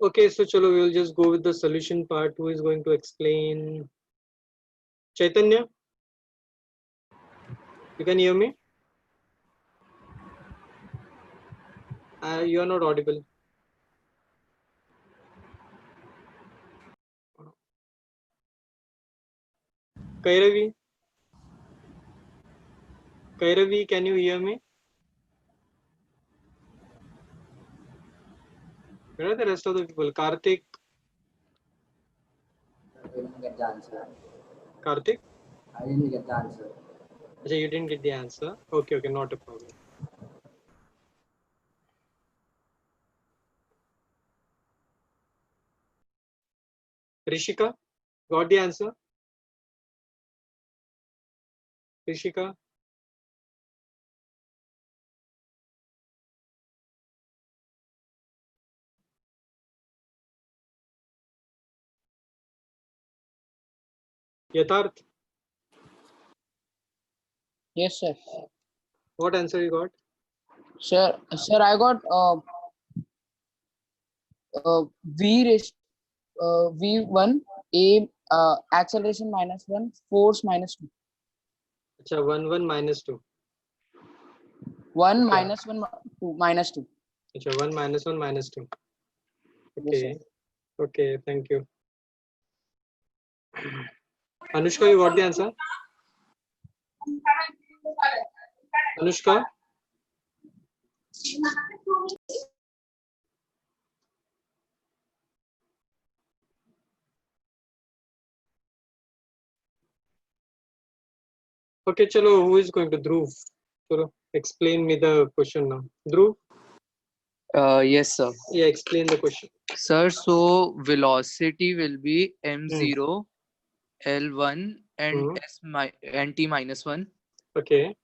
[SPEAKER 1] Okay, so chalo, we will just go with the solution part. Who is going to explain? Chaitanya? You can hear me? You are not audible. Kairavi? Kairavi, can you hear me? Where are the rest of the people? Karthik?
[SPEAKER 10] I didn't get the answer.
[SPEAKER 1] Karthik?
[SPEAKER 10] I didn't get the answer.
[SPEAKER 1] Okay, you didn't get the answer. Okay, not a problem. Rishika, got the answer? Rishika? Yatharth,
[SPEAKER 2] Yes, sir.
[SPEAKER 1] what answer you got?
[SPEAKER 2] Sir, I got V raised V1 A acceleration -1, force -2.
[SPEAKER 1] Acha, 1, 1, -2.
[SPEAKER 2] 1
[SPEAKER 1] Okay.
[SPEAKER 2] -1 2 -2.
[SPEAKER 1] Acha, 1, -1, -2.
[SPEAKER 2] Yes,
[SPEAKER 1] Okay.
[SPEAKER 2] sir.
[SPEAKER 1] Okay, thank you. Anushka, you got the answer? Anushka? Okay, chalo, who is going to Dhruv? Chalo, explain me the question now. Dhruv?
[SPEAKER 12] Yes, sir.
[SPEAKER 1] Yeah, explain the question.
[SPEAKER 12] Sir, so velocity will be m0, L1, and and t -1.
[SPEAKER 1] Okay.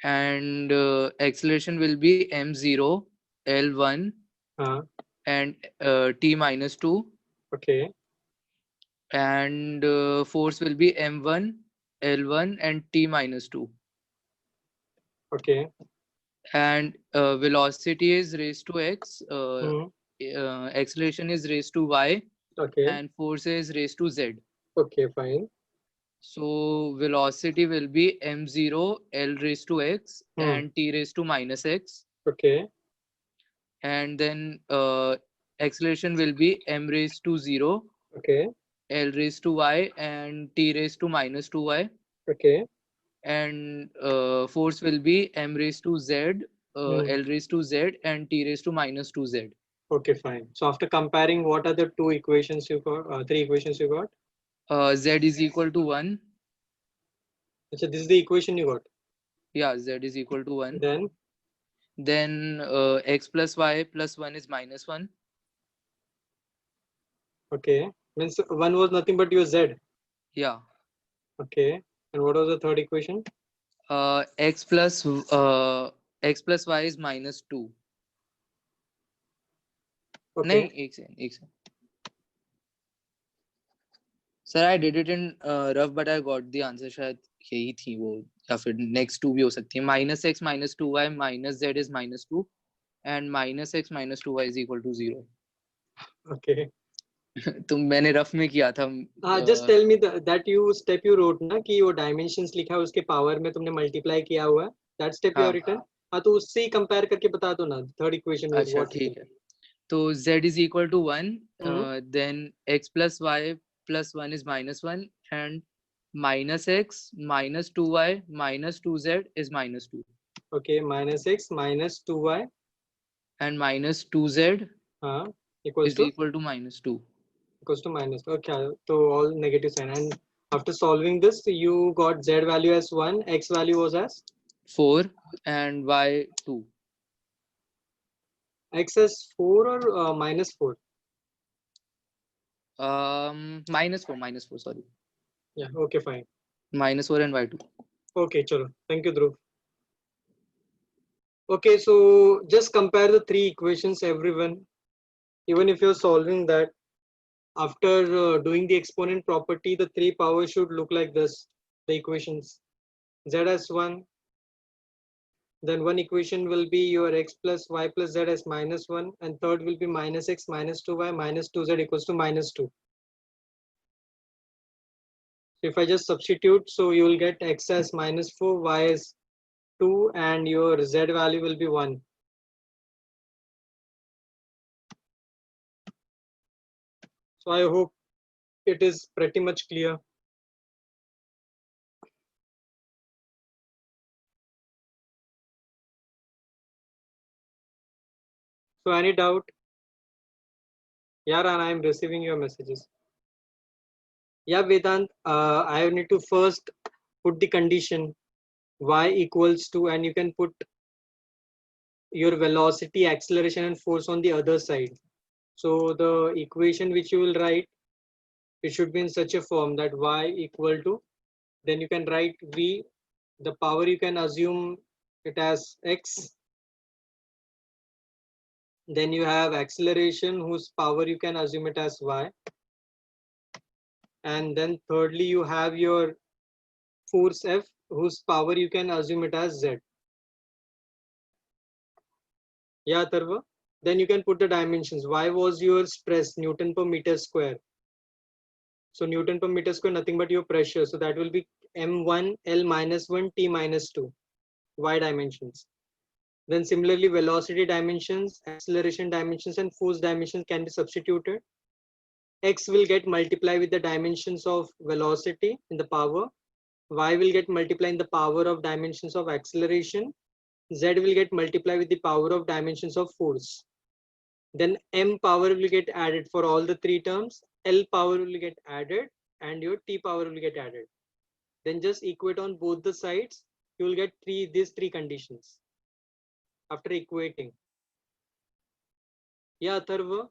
[SPEAKER 12] And acceleration will be m0, L1, and t -2.
[SPEAKER 1] Okay.
[SPEAKER 12] And force will be m1, L1, and t -2.
[SPEAKER 1] Okay.
[SPEAKER 12] And velocity is raised to x, acceleration is raised to y,
[SPEAKER 1] Okay.
[SPEAKER 12] and force is raised to z.
[SPEAKER 1] Okay, fine.
[SPEAKER 12] So velocity will be m0, L raised to x, and t raised to -x.
[SPEAKER 1] Okay.
[SPEAKER 12] And then acceleration will be m raised to 0,
[SPEAKER 1] Okay.
[SPEAKER 12] L raised to y, and t raised to -2y.
[SPEAKER 1] Okay.
[SPEAKER 12] And force will be m raised to z, L raised to z, and t raised to -2z.
[SPEAKER 1] Okay, fine. So after comparing, what are the two equations you got? 3 equations you got?
[SPEAKER 12] Z is equal to 1.
[SPEAKER 1] So this is the equation you got.
[SPEAKER 12] Yeah, z is equal to 1.
[SPEAKER 1] Then
[SPEAKER 12] X plus y plus 1 is minus 1.
[SPEAKER 1] okay, means 1 was nothing but your z.
[SPEAKER 12] Yeah.
[SPEAKER 1] Okay, and what was the third equation?
[SPEAKER 12] X plus y is minus 2.
[SPEAKER 1] Okay.
[SPEAKER 12] नहीं एक second sir I did it in rough but I got the answer शायद यही थी वो या फिर next 2 भी हो सकती है minus x minus 2y minus z is minus 2 and minus x minus 2y is equal to 0.
[SPEAKER 1] Okay.
[SPEAKER 12] तो मैंने रफ में किया था.
[SPEAKER 1] Just tell me that you step you wrote ना कि वो dimensions लिखा है उसके पावर में तुमने multiply किया हुआ है. That step you have written. हाँ तो उससे ही compare करके बता दो ना third equation with
[SPEAKER 12] अच्छा
[SPEAKER 1] what.
[SPEAKER 12] ठीक है. तो z is equal to 1, then x plus y plus 1 is minus 1 and minus x minus 2y minus 2z is minus 2.
[SPEAKER 1] Okay, minus x minus 2y
[SPEAKER 12] and minus 2z
[SPEAKER 1] equals
[SPEAKER 12] is
[SPEAKER 1] to
[SPEAKER 12] equal to minus 2.
[SPEAKER 1] Equals to minus. Okay, so all negative sign. And after solving this, you got z value as 1, x value was as
[SPEAKER 12] 4 and y 2.
[SPEAKER 1] X is 4 or minus 4?
[SPEAKER 12] Minus 4, sorry.
[SPEAKER 1] Yeah, okay, fine.
[SPEAKER 12] Minus 4 and y 2.
[SPEAKER 1] Okay, chalo. Thank you, Dhruv. Okay, so just compare the three equations, everyone. Even if you're solving that, after doing the exponent property, the three powers should look like this. The equations z as 1. Then one equation will be your x plus y plus z as minus 1, and third will be minus x minus 2y minus 2z equals to minus 2. So if I just substitute, so you will get x as minus 4, y as 2, and your z value will be 1. So I hope it is pretty much clear. So any doubt? Yeah, and I am receiving your messages. Yeah, Vedant, I need to first put the condition y equals to, and you can put your velocity, acceleration, and force on the other side. So the equation which you will write, it should be in such a form that y equal to, then you can write v, the power you can assume it as x. Then you have acceleration whose power you can assume it as y. And then thirdly, you have your force F whose power you can assume it as z. Yeah, Tarva. Then you can put the dimensions. Y was your stress, Newton per meter square. So Newton per meter square, nothing but your pressure. So that will be M1, L minus 1, T minus 2, Y dimensions. Then similarly, velocity dimensions, acceleration dimensions, and force dimensions can be substituted. X will get multiplied with the dimensions of velocity in the power. Y will get multiplied in the power of dimensions of acceleration. Z will get multiplied with the power of dimensions of force. Then M power will get added for all the three terms. L power will get added and your T power will get added. Then just equate on both the sides. You will get these three conditions after equating. Yeah, Atharva,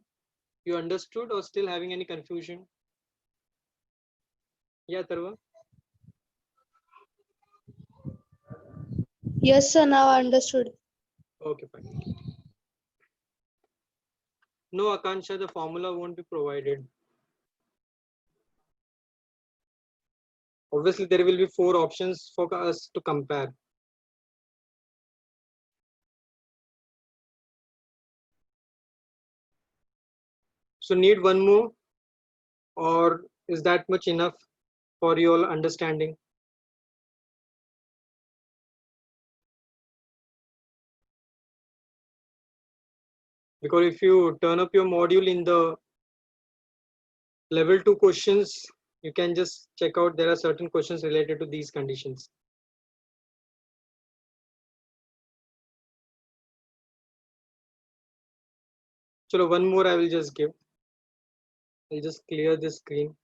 [SPEAKER 1] you understood or still having any confusion? Yeah, Atharva.
[SPEAKER 11] Yes, sir. Now I understood.
[SPEAKER 1] Okay, fine. No, Akansha, the formula won't be provided. Obviously, there will be 4 options for us to compare. So need one more, or is that much enough for your understanding? Because if you turn up your module in the level 2 questions, you can just check out there are certain questions related to these conditions. So one more I will just give. I'll just clear the screen.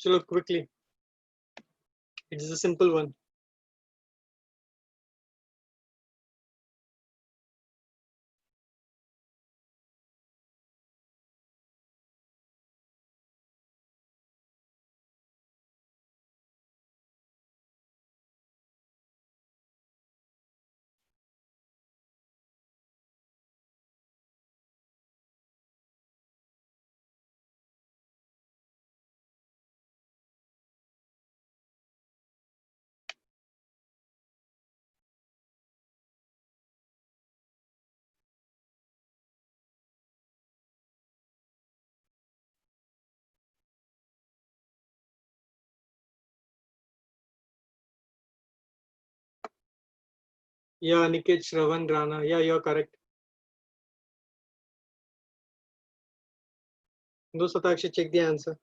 [SPEAKER 1] Chalo, quickly. It is a simple one. Yeah, Aniket, Shravan, Rana. Yeah, you're correct. No, Satakshi, check the answer.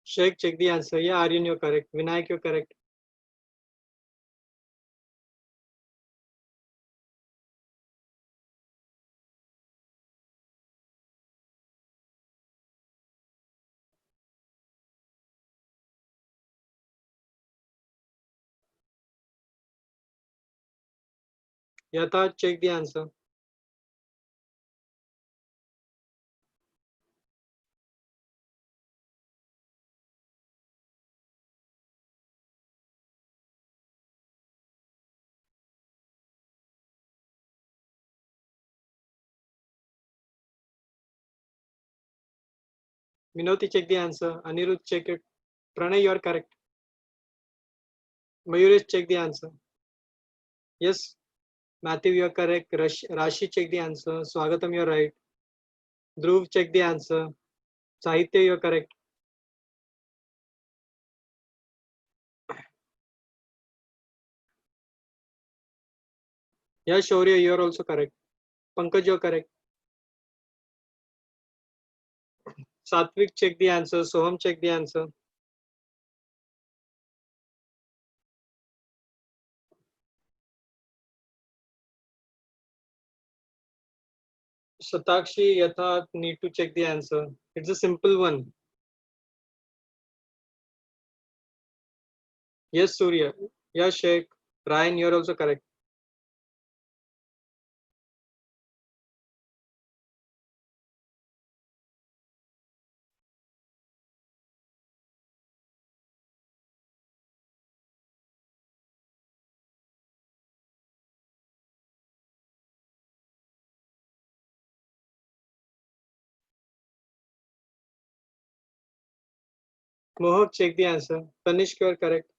[SPEAKER 1] Check the answer. Yeah, Aryan, you're correct. Vinayak, you're correct. Yatha, check the answer. Minoti, check the answer. Anirudh, check it. Pranay, you are correct. Mayuresh, check the answer. Yes. Matthew, you are correct. Rashi, check the answer. Swagatam, you're right. Dhruv, check the answer. Sahitya, you're correct. Yeah, Shaurya, you're also correct. Pankaj, you're correct. Satvik, check the answer. Soham, check the answer. Satakshi, Yatha need to check the answer. It's a simple one. Yes, Surya. Yeah, Sheikh. Ryan, you're also correct. Mohak, check the answer. Tanishk, you're correct.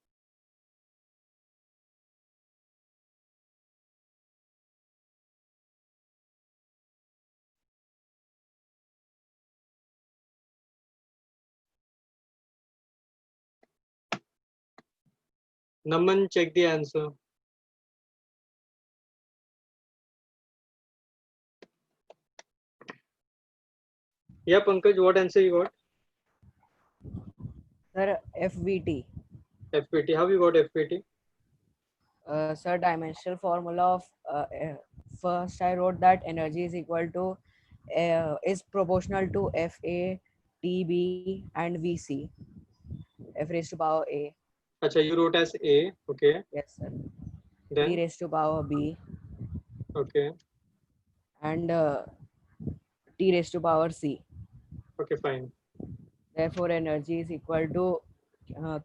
[SPEAKER 1] Naman, check the answer. Yeah, Pankaj, what answer you got?
[SPEAKER 2] Sir, FVT.
[SPEAKER 1] FPT. How you got FPT?
[SPEAKER 2] Sir, dimensional formula of first I wrote that energy is equal to is proportional to FA, TB, and VC. F raised to power A.
[SPEAKER 1] Acha, you wrote as A. Okay.
[SPEAKER 2] Yes, sir.
[SPEAKER 1] Then?
[SPEAKER 2] T raised to power B.
[SPEAKER 1] Okay.
[SPEAKER 2] And T raised to power C.
[SPEAKER 1] Okay, fine.
[SPEAKER 2] Therefore, energy is equal to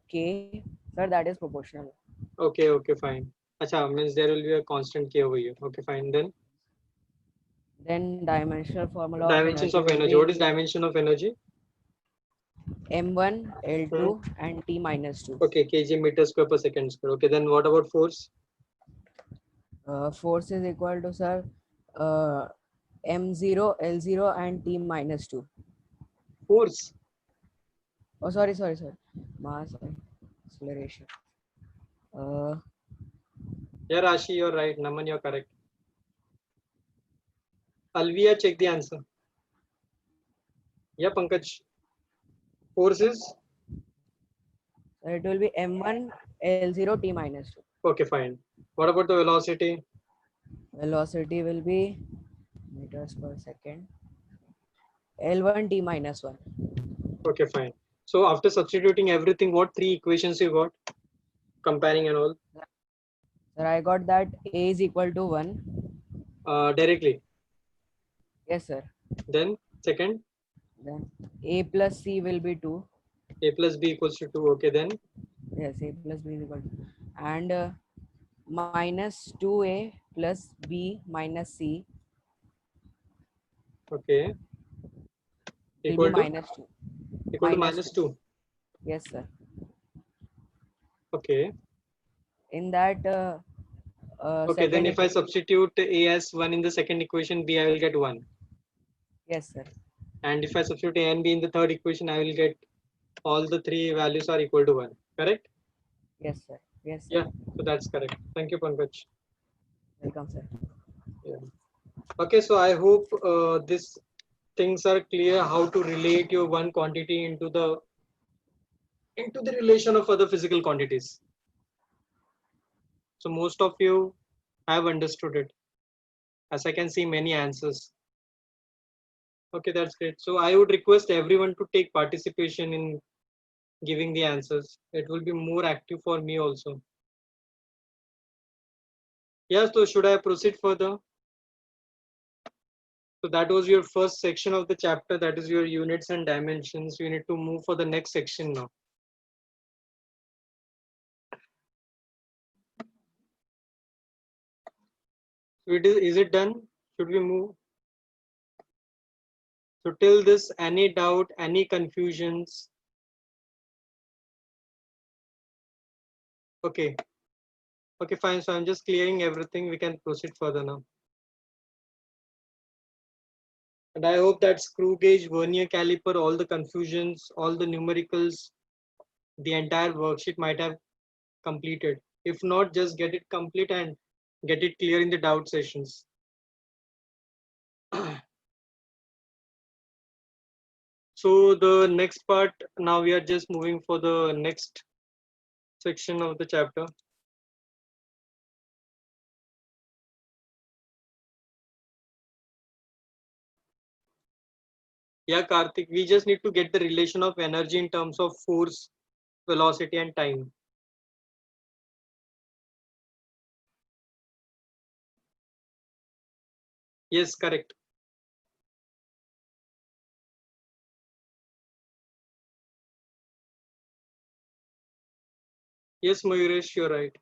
[SPEAKER 2] K. Sir, that is proportional.
[SPEAKER 1] Okay, fine. Acha, means there will be a constant K over here. Okay, fine.
[SPEAKER 2] Then dimensional formula
[SPEAKER 1] Dimensions of energy. What is dimension of energy?
[SPEAKER 2] M1, L2, and T minus 2.
[SPEAKER 1] Okay, kg meter square per second square. Okay, then what about force?
[SPEAKER 2] Force is equal to, sir, M0, L0, and T minus 2.
[SPEAKER 1] Force?
[SPEAKER 2] Oh, sorry. Mass and acceleration.
[SPEAKER 1] Yeah, Rashi, you're right. Naman, you're correct. Alvia, check the answer. Yeah, Pankaj. Forces.
[SPEAKER 2] So it will be m1 L0 t minus 2.
[SPEAKER 1] Okay, fine. What about the velocity?
[SPEAKER 2] Velocity will be meters per second. L1 t minus 1.
[SPEAKER 1] Okay, fine. So after substituting everything, what three equations you got? Comparing and all.
[SPEAKER 2] Sir, I got that A is equal to 1.
[SPEAKER 1] Directly.
[SPEAKER 2] Yes, sir.
[SPEAKER 1] Then second,
[SPEAKER 2] Then A plus C will be 2.
[SPEAKER 1] A plus B equals to 2. Okay, then
[SPEAKER 2] Yes, A plus B is equal to. And minus 2A plus B minus C
[SPEAKER 1] okay,
[SPEAKER 2] will be
[SPEAKER 1] equal to
[SPEAKER 2] minus 2.
[SPEAKER 1] minus 2.
[SPEAKER 2] Yes, sir.
[SPEAKER 1] Okay.
[SPEAKER 2] In that
[SPEAKER 1] Okay, then
[SPEAKER 2] second
[SPEAKER 1] if I substitute A as 1 in the second equation, B I will get 1.
[SPEAKER 2] Yes, sir.
[SPEAKER 1] And if I substitute A and B in the third equation, I will get all the three values are equal to 1. Correct?
[SPEAKER 2] Yes, sir. Yes, sir.
[SPEAKER 1] Yeah, so that's correct. Thank you, Pankaj.
[SPEAKER 2] Welcome, sir.
[SPEAKER 1] Yeah. Okay, so I hope these things are clear how to relate your one quantity into the relation of other physical quantities. So most of you have understood it, as I can see many answers. Okay, that's great. So I would request everyone to take participation in giving the answers. It will be more active for me also. Yeah, so should I proceed further? So that was your first section of the chapter, that is your units and dimensions. You need to move for the next section now. So is it done? Should we move? So till this, any doubt, any confusions? Okay. Okay, fine. So I'm just clearing everything. We can proceed further now. And I hope that screw gauge, vernier caliper, all the confusions, all the numericals, the entire worksheet might have completed. If not, just get it complete and get it clear in the doubt sessions. So the next part, now we are just moving for the next section of the chapter. Yeah, Karthik, we just need to get the relation of energy in terms of force, velocity, and time. Yes, correct. Yes, Mayuresh, you're right.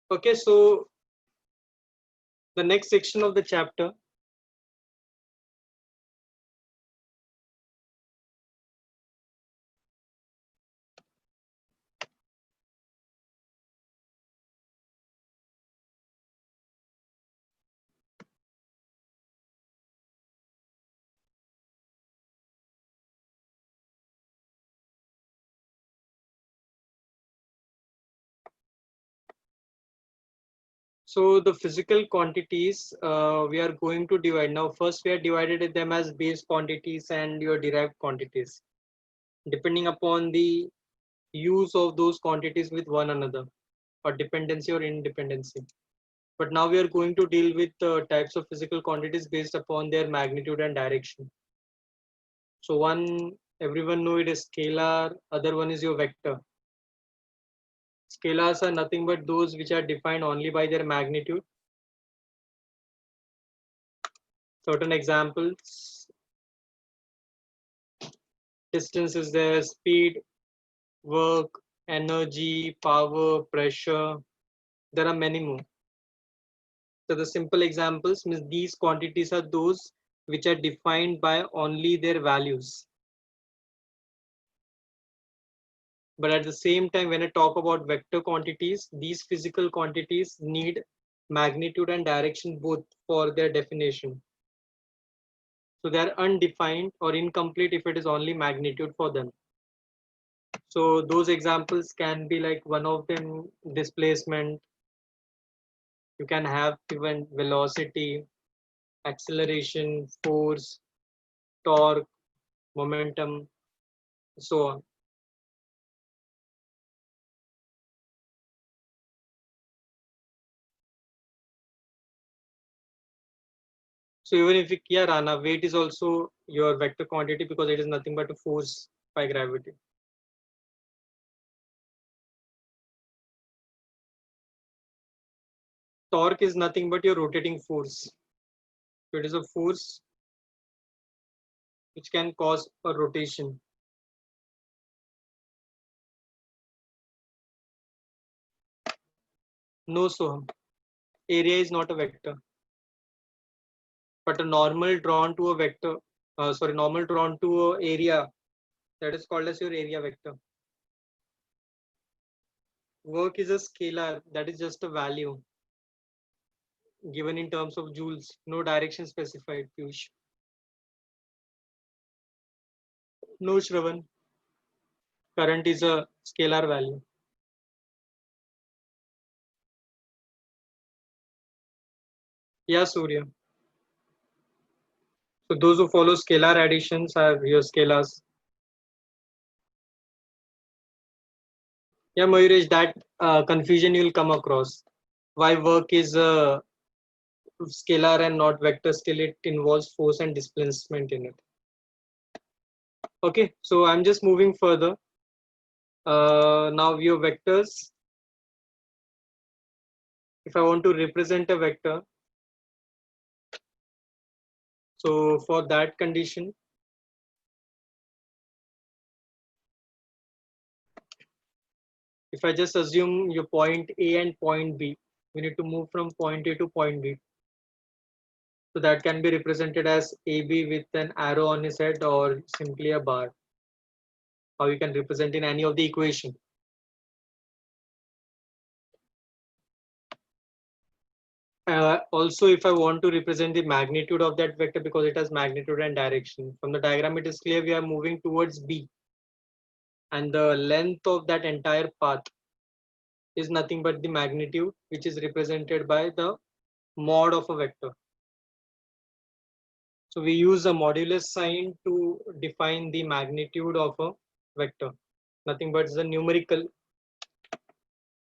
[SPEAKER 1] Okay, so the next section of the chapter. So the physical quantities we are going to divide. Now first we are divided them as base quantities and your derived quantities, depending upon the use of those quantities with one another, or dependency or independency. But now we are going to deal with types of physical quantities based upon their magnitude and direction. So one, everyone know it is scalar, other one is your vector. Scalars are nothing but those which are defined only by their magnitude. Certain examples: distance is there, speed, work, energy, power, pressure. There are many more. So the simple examples means these quantities are those which are defined by only their values. But at the same time, when I talk about vector quantities, these physical quantities need magnitude and direction both for their definition. So they are undefined or incomplete if it is only magnitude for them. So those examples can be like, one of them displacement. You can have even velocity, acceleration, force, torque, momentum, so on. So even if yeah, Rana, weight is also your vector quantity because it is nothing but a force by gravity. Torque is nothing but your rotating force. So it is a force which can cause a rotation. No, Soham. Area is not a vector. But a normal drawn to a vector, normal drawn to a area, that is called as your area vector. Work is a scalar, that is just a value given in terms of joules, no direction specified, Piyush. No, Shravan. Current is a scalar value. Yeah, Surya. So those who follow scalar additions are your scalars. Yeah, Mayuresh, that confusion you'll come across. Why work is a scalar and not vector, still it involves force and displacement in it. Okay, so I'm just moving further. Now your vectors. If I want to represent a vector, so for that condition, if I just assume your point A and point B, we need to move from point A to point B. So that can be represented as AB with an arrow on his head or simply a bar. How you can represent in any of the equation. Also, if I want to represent the magnitude of that vector, because it has magnitude and direction, from the diagram it is clear we are moving towards B, and the length of that entire path is nothing but the magnitude, which is represented by the mod of a vector. So we use a modulus sign to define the magnitude of a vector, nothing but the numerical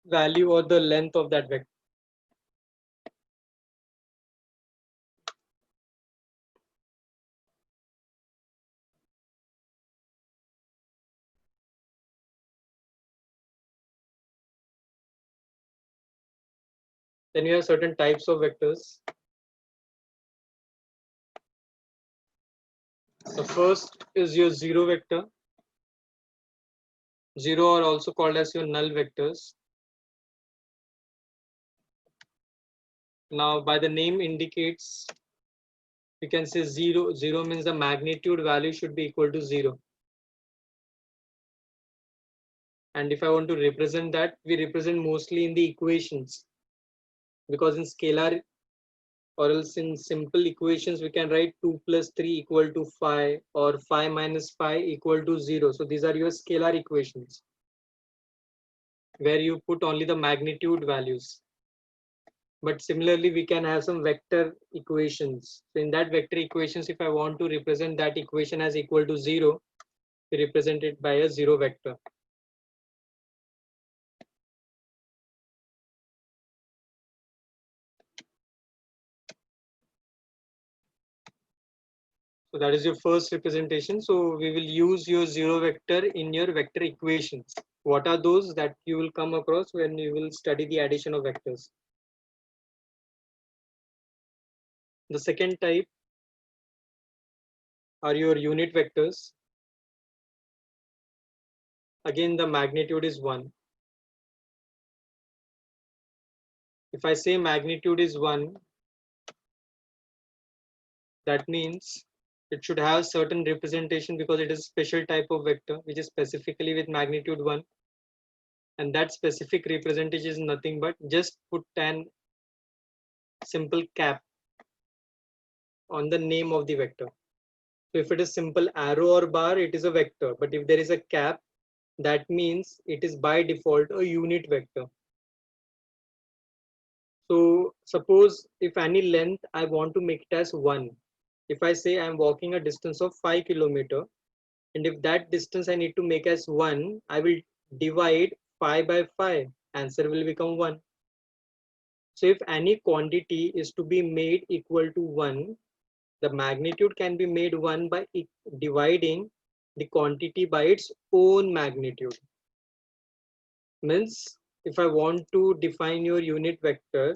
[SPEAKER 1] value or the length of that vector. Then you have certain types of vectors. The first is your zero vector. Zero are also called as your null vectors. Now, by the name indicates, we can say zero. Zero means the magnitude value should be equal to 0. And if I want to represent that, we represent mostly in the equations. Because in scalar or else in simple equations, we can write 2 plus 3 equal to 5 or 5 minus 5 equal to 0. So these are your scalar equations where you put only the magnitude values. But similarly, we can have some vector equations. So in that vector equations, if I want to represent that equation as equal to 0, we represent it by a zero vector. So that is your first representation. So we will use your zero vector in your vector equations. What are those that you will come across when you will study the addition of vectors? The second type are your unit vectors. Again, the magnitude is 1. If I say magnitude is 1, that means it should have certain representation because it is a special type of vector which is specifically with magnitude 1. And that specific representation is nothing but just put an simple cap on the name of the vector. So if it is simple arrow or bar, it is a vector. But if there is a cap, that means it is by default a unit vector. So suppose if any length I want to make it as 1. If I say I'm walking a distance of 5 kilometer, and if that distance I need to make as 1, I will divide 5 by 5. Answer will become 1. So if any quantity is to be made equal to 1, the magnitude can be made 1 by dividing the quantity by its own magnitude. Means if I want to define your unit vector,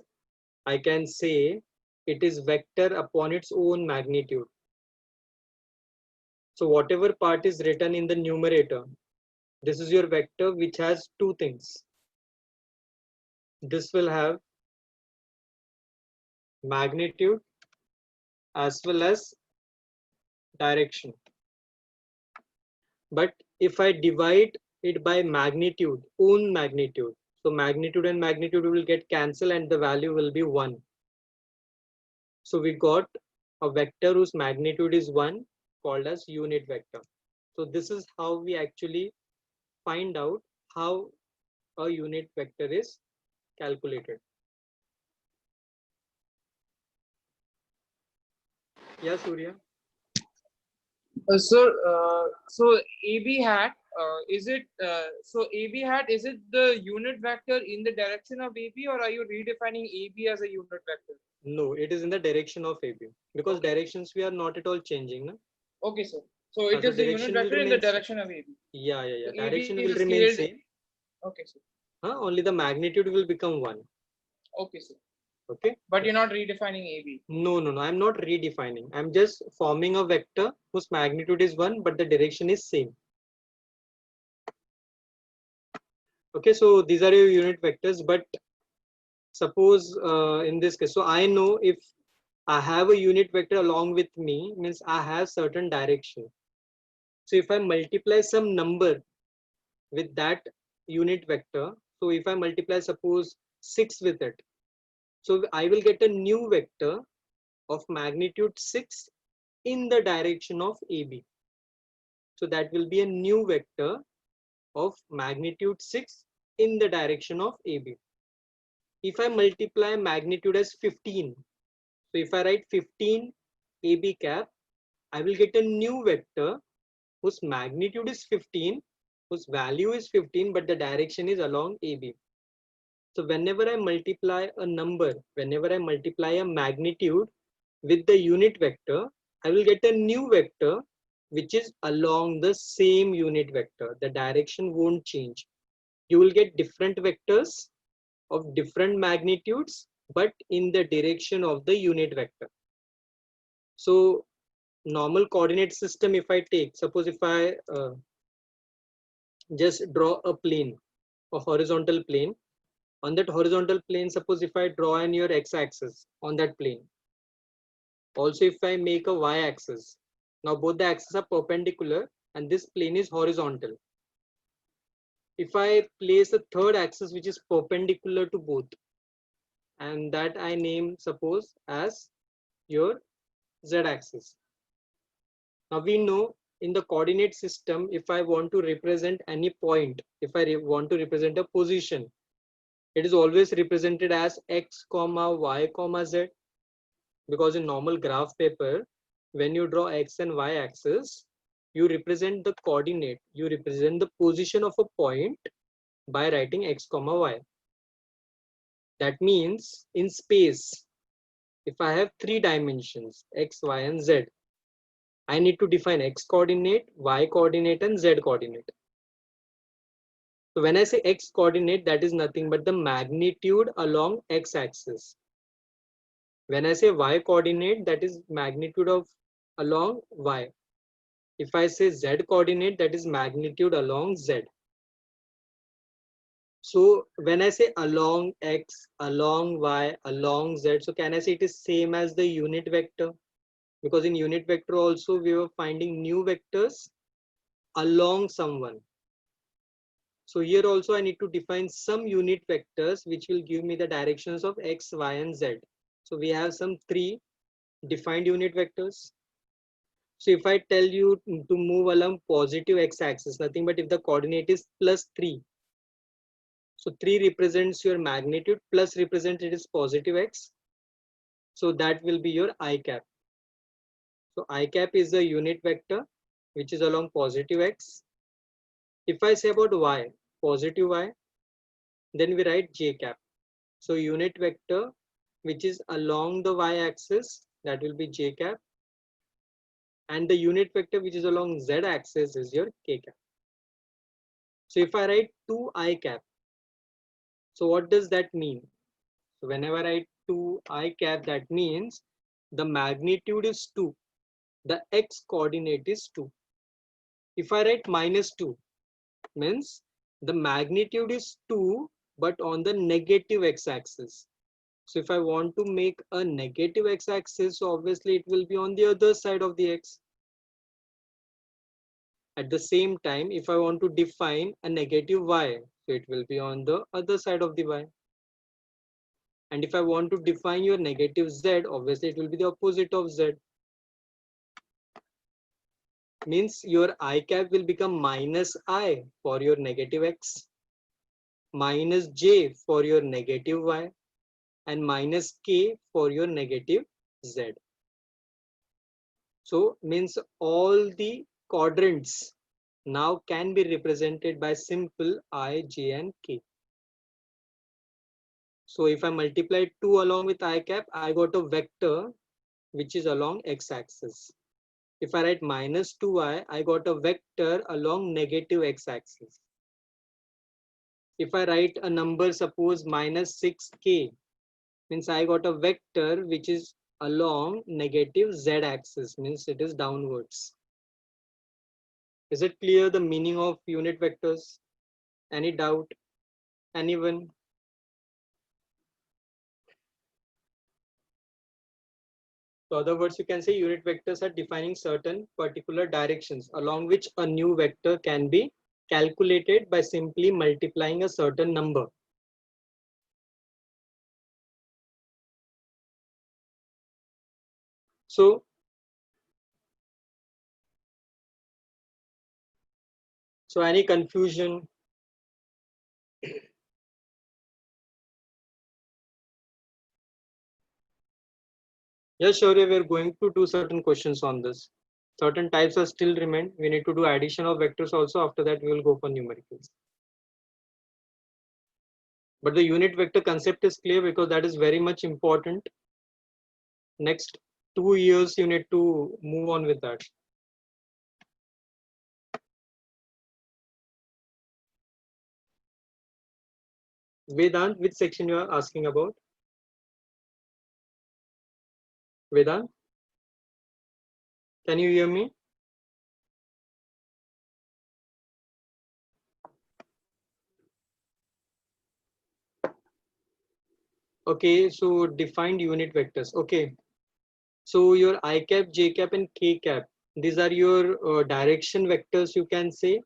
[SPEAKER 1] I can say it is vector upon its own magnitude. So whatever part is written in the numerator, this is your vector which has two things. This will have magnitude as well as direction. But if I divide it by magnitude, own magnitude, so magnitude and magnitude will get cancelled and the value will be 1. So we got a vector whose magnitude is 1 called as unit vector. So this is how we actually find out how a unit vector is calculated. Yeah, Surya.
[SPEAKER 13] So AB hat is it AB hat, is it the unit vector in the direction of AB, or are you redefining AB as a unit vector?
[SPEAKER 1] No, it is in the direction of AB because directions we are not at all changing. No?
[SPEAKER 13] Okay, sir. So it
[SPEAKER 1] So
[SPEAKER 13] is the unit
[SPEAKER 1] direction will
[SPEAKER 13] vector in the
[SPEAKER 1] remain same.
[SPEAKER 13] direction of AB.
[SPEAKER 1] Yeah.
[SPEAKER 13] So AB
[SPEAKER 1] Direction
[SPEAKER 13] is
[SPEAKER 1] will remain
[SPEAKER 13] scaled.
[SPEAKER 1] same.
[SPEAKER 13] Okay, sir.
[SPEAKER 1] Only the magnitude will become 1.
[SPEAKER 13] Okay, sir.
[SPEAKER 1] Okay.
[SPEAKER 13] But you're not redefining AB.
[SPEAKER 1] No. I'm not redefining. I'm just forming a vector whose magnitude is 1, but the direction is same. Okay, so these are your unit vectors. But suppose in this case, so I know if I have a unit vector along with me, means I have certain direction. So if I multiply some number with that unit vector, so if I multiply suppose 6 with it, so I will get a new vector of magnitude 6 in the direction of AB. So that will be a new vector of magnitude 6 in the direction of AB. If I multiply magnitude as 15, so if I write 15 AB cap, I will get a new vector whose magnitude is 15, whose value is 15, but the direction is along AB. So whenever I multiply a number, whenever I multiply a magnitude with the unit vector, I will get a new vector which is along the same unit vector. The direction won't change. You will get different vectors of different magnitudes, but in the direction of the unit vector. So normal coordinate system, if I take, suppose if I just draw a plane, a horizontal plane. On that horizontal plane, suppose if I draw in your x-axis on that plane. Also, if I make a y-axis, now both the axes are perpendicular and this plane is horizontal. If I place a third axis which is perpendicular to both, and that I name suppose as your z-axis. Now we know in the coordinate system, if I want to represent any point, if I want to represent a position, it is always represented as x, y, z. Because in normal graph paper, when you draw x and y axis, you represent the coordinate, you represent the position of a point by writing x, y. That means in space, if I have 3 dimensions, x, y, and z, I need to define x coordinate, y coordinate, and z coordinate. So when I say x coordinate, that is nothing but the magnitude along x axis. When I say y coordinate, that is magnitude of along y. If I say z coordinate, that is magnitude along z. So when I say along x, along y, along z, so can I say it is same as the unit vector? Because in unit vector also we were finding new vectors along someone. So here also I need to define some unit vectors which will give me the directions of x, y, and z. So we have some 3 defined unit vectors. So if I tell you to move along positive x-axis, nothing but if the coordinate is +3. So 3 represents your magnitude, plus represents it is positive x. So that will be your I cap. So I cap is a unit vector which is along positive x. If I say about y, positive y, then we write j cap. So unit vector which is along the y-axis, that will be j cap. And the unit vector which is along z-axis is your k cap. So if I write 2I cap, so what does that mean? So whenever I write 2I cap, that means the magnitude is 2. The x coordinate is 2. If I write -2, means the magnitude is 2, but on the negative x-axis. So if I want to make a negative x-axis, so obviously it will be on the other side of the x. At the same time, if I want to define a negative y, so it will be on the other side of the y. And if I want to define your negative z, obviously it will be the opposite of z. Means your I cap will become -I for your negative x, -j for your negative y, and -k for your negative z. So means all the quadrants now can be represented by simple I, j, and k. So if I multiply 2 along with I cap, I got a vector which is along x-axis. If I write -2i, I got a vector along negative x-axis. If I write a number, suppose -6k, means I got a vector which is along negative z-axis, means it is downwards. Is it clear the meaning of unit vectors? Any doubt? Anyone? So other words, you can say unit vectors are defining certain particular directions along which a new vector can be calculated by simply multiplying a certain number. So any confusion? Yes, sure, we are going to do certain questions on this. Certain types are still remain. We need to do addition of vectors also. After that, we will go for numericals. But the unit vector concept is clear because that is very much important. Next 2 years, you need to move on with that. Vedant, which section you are asking about? Vedant, can you hear me? Okay, so defined unit vectors. Okay, so your I cap, j cap, and k cap, these are your direction vectors, you can say,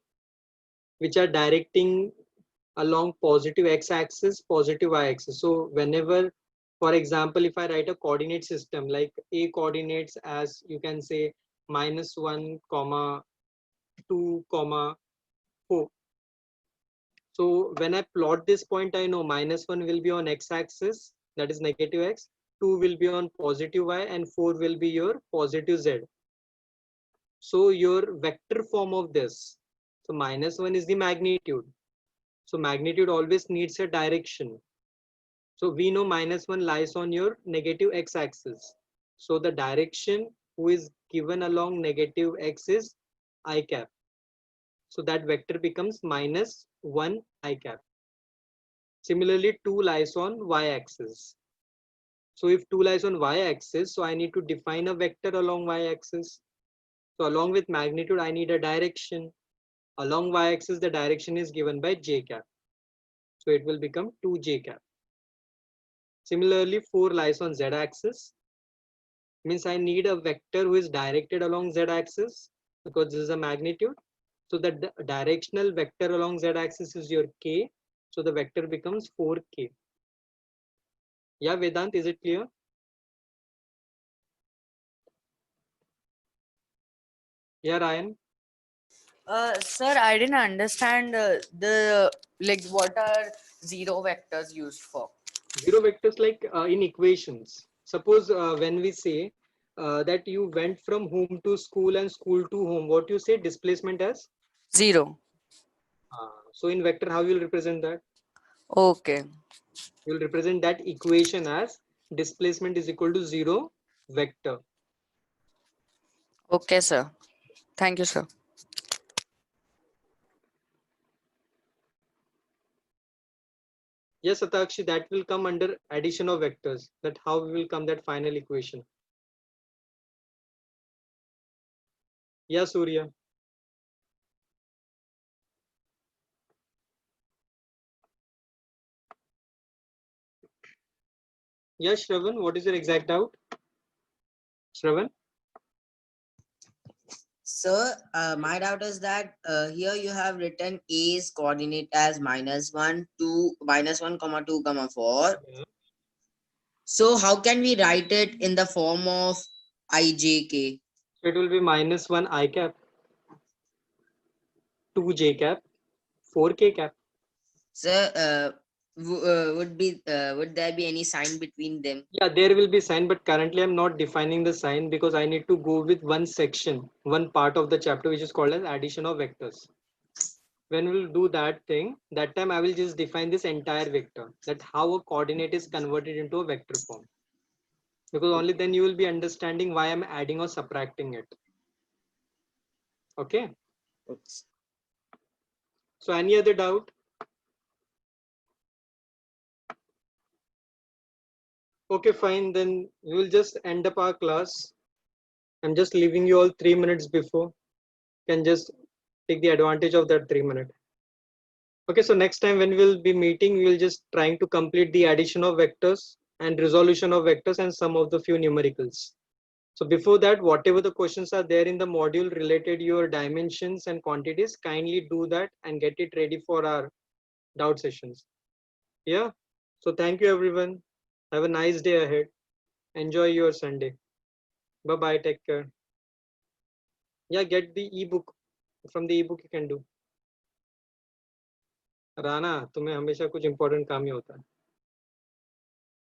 [SPEAKER 1] which are directing along positive x-axis, positive y-axis. So whenever, for example, if I write a coordinate system like a coordinates as you can say -1, -2, -4. So when I plot this point, I know -1 will be on x-axis, that is negative x, 2 will be on positive y, and 4 will be your positive z. So your vector form of this, so -1 is the magnitude. So magnitude always needs a direction. So we know -1 lies on your negative x-axis. So the direction who is given along negative x is I cap. So that vector becomes -1 I cap. Similarly, 2 lies on y-axis. So if 2 lies on y-axis, so I need to define a vector along y-axis. So along with magnitude, I need a direction. Along y-axis, the direction is given by j cap. So it will become 2j cap. Similarly, 4 lies on z-axis. Means I need a vector who is directed along z-axis because this is a magnitude. So the directional vector along z-axis is your k. So the vector becomes 4k. Yeah, Vedant, is it clear? Yeah, Ryan.
[SPEAKER 2] Sir, I didn't understand the like what are zero vectors used for?
[SPEAKER 1] Zero vectors like in equations. Suppose when we say that you went from home to school and school to home, what you say displacement as?
[SPEAKER 2] Zero.
[SPEAKER 1] So in vector, how you will represent that?
[SPEAKER 2] Okay.
[SPEAKER 1] You will represent that equation as displacement is equal to zero vector.
[SPEAKER 2] Okay, sir. Thank you, sir.
[SPEAKER 1] Yes, Atakshi, that will come under addition of vectors. That how we will come that final equation. Yeah, Surya. Yes, Shravan, what is your exact doubt? Shravan?
[SPEAKER 14] Sir, my doubt is that here you have written A's coordinate as -1, 2, -1, comma 2, comma 4. So how can we write it in the form of ijk?
[SPEAKER 1] So it will be -1 I cap, 2 j cap, 4 k cap.
[SPEAKER 14] Sir, would there be any sign between them?
[SPEAKER 1] Yeah, there will be sign, but currently I'm not defining the sign because I need to go with one section, one part of the chapter, which is called as addition of vectors. When we'll do that thing, that time I will just define this entire vector, that how a coordinate is converted into a vector form. Because only then you will be understanding why I'm adding or subtracting it. Okay. So any other doubt? Okay, fine. Then we will just end up our class. I'm just leaving you all 3 minutes before. Can just take the advantage of that 3 minutes. Okay, so next time when we'll be meeting, we'll just trying to complete the addition of vectors and resolution of vectors and some of the few numericals. So before that, whatever the questions are there in the module related your dimensions and quantities, kindly do that and get it ready for our doubt sessions. Yeah. So thank you everyone. Have a nice day ahead. Enjoy your Sunday. Bye bye. Take care. Yeah, get the ebook. From the ebook you can do. Rana तुम्हें हमेशा कुछ important काम ही होता है